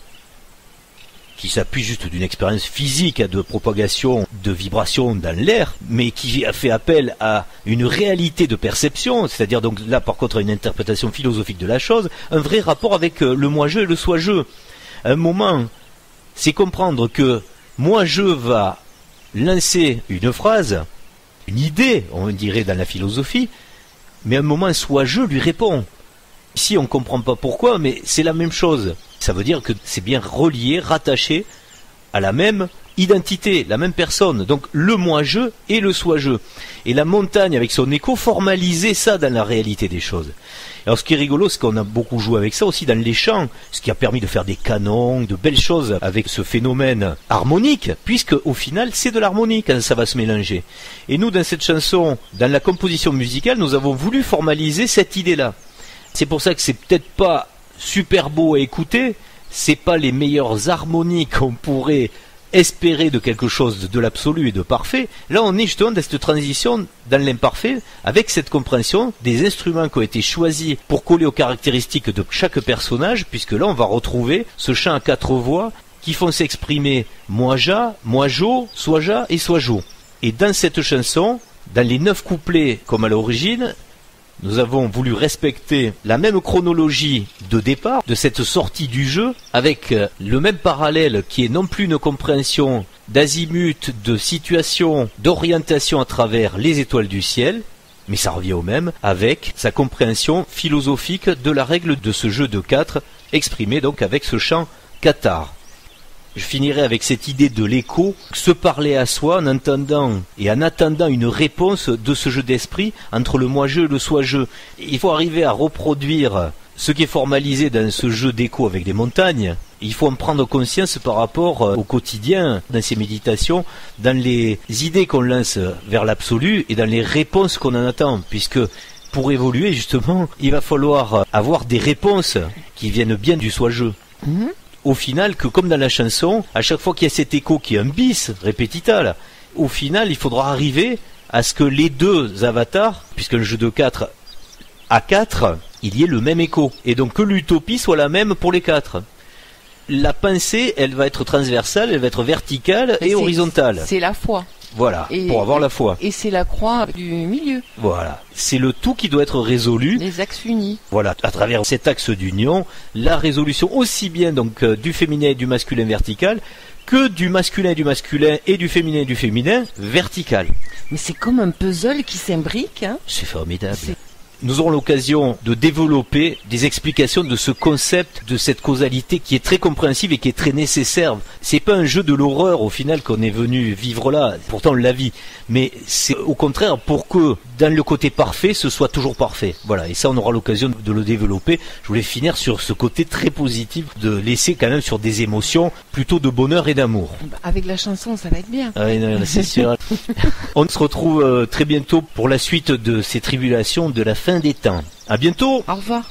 qui s'appuie juste d'une expérience physique de propagation de vibrations dans l'air, mais qui a fait appel à une réalité de perception, c'est-à-dire donc là par contre une interprétation philosophique de la chose, un vrai rapport avec le moi-je et le soi-je. À un moment, c'est comprendre que moi-je va lancer une phrase, une idée, on dirait dans la philosophie, mais à un moment, soi-je lui répond. Ici, on ne comprend pas pourquoi, mais c'est la même chose. Ça veut dire que c'est bien relié, rattaché à la même identité, la même personne. Donc le moi-je et le soi-je. Et la montagne, avec son écho, formalisait ça dans la réalité des choses. Alors ce qui est rigolo, c'est qu'on a beaucoup joué avec ça aussi dans les chants, ce qui a permis de faire des canons, de belles choses avec ce phénomène harmonique, puisque au final, c'est de l'harmonie quand ça va se mélanger. Et nous, dans cette chanson, dans la composition musicale, nous avons voulu formaliser cette idée-là. C'est pour ça que c'est peut-être pas super beau à écouter, c'est pas les meilleures harmonies qu'on pourrait espérer de quelque chose de l'absolu et de parfait. Là, on est justement dans cette transition dans l'imparfait, avec cette compréhension des instruments qui ont été choisis pour coller aux caractéristiques de chaque personnage, puisque là, on va retrouver ce chant à 4 voix qui font s'exprimer moi-ja, moi-jo, soi-ja et soi-jo. Et dans cette chanson, dans les 9 couplets comme à l'origine, nous avons voulu respecter la même chronologie de départ de cette sortie du jeu, avec le même parallèle qui est non plus une compréhension d'azimut, de situation, d'orientation à travers les étoiles du ciel, mais ça revient au même, avec sa compréhension philosophique de la règle de ce jeu de 4, exprimée donc avec ce chant cathare. Je finirai avec cette idée de l'écho, se parler à soi en entendant et en attendant une réponse de ce jeu d'esprit entre le moi-je et le soi-je. Il faut arriver à reproduire ce qui est formalisé dans ce jeu d'écho avec des montagnes. Il faut en prendre conscience par rapport au quotidien, dans ces méditations, dans les idées qu'on lance vers l'absolu et dans les réponses qu'on en attend, puisque pour évoluer justement, il va falloir avoir des réponses qui viennent bien du soi-je. Au final, que comme dans la chanson, à chaque fois qu'il y a cet écho qui est un bis répétital, au final, il faudra arriver à ce que les deux avatars, puisque le jeu de 4 à 4, il y ait le même écho. Et donc que l'utopie soit la même pour les 4. La pensée, elle va être transversale, elle va être verticale et horizontale. C'est la foi. Voilà, pour avoir la foi. Et c'est la croix du milieu. Voilà, c'est le tout qui doit être résolu. Les axes unis. Voilà, à travers cet axe d'union, la résolution aussi bien donc du féminin et du masculin vertical que du masculin et du féminin vertical. Mais c'est comme un puzzle qui s'imbrique. Hein. C'est formidable. Nous aurons l'occasion de développer des explications de ce concept, de cette causalité qui est très compréhensive et qui est très nécessaire. C'est pas un jeu de l'horreur au final qu'on est venu vivre là, pourtant on l'a vu, mais c'est au contraire pour que dans le côté parfait, ce soit toujours parfait. Voilà, et ça on aura l'occasion de le développer. Je voulais finir sur ce côté très positif, de laisser quand même sur des émotions plutôt de bonheur et d'amour. Avec la chanson, ça va être bien. Ah, non, c'est sûr. On se retrouve très bientôt pour la suite de ces tribulations de la fin des temps. À bientôt. Au revoir.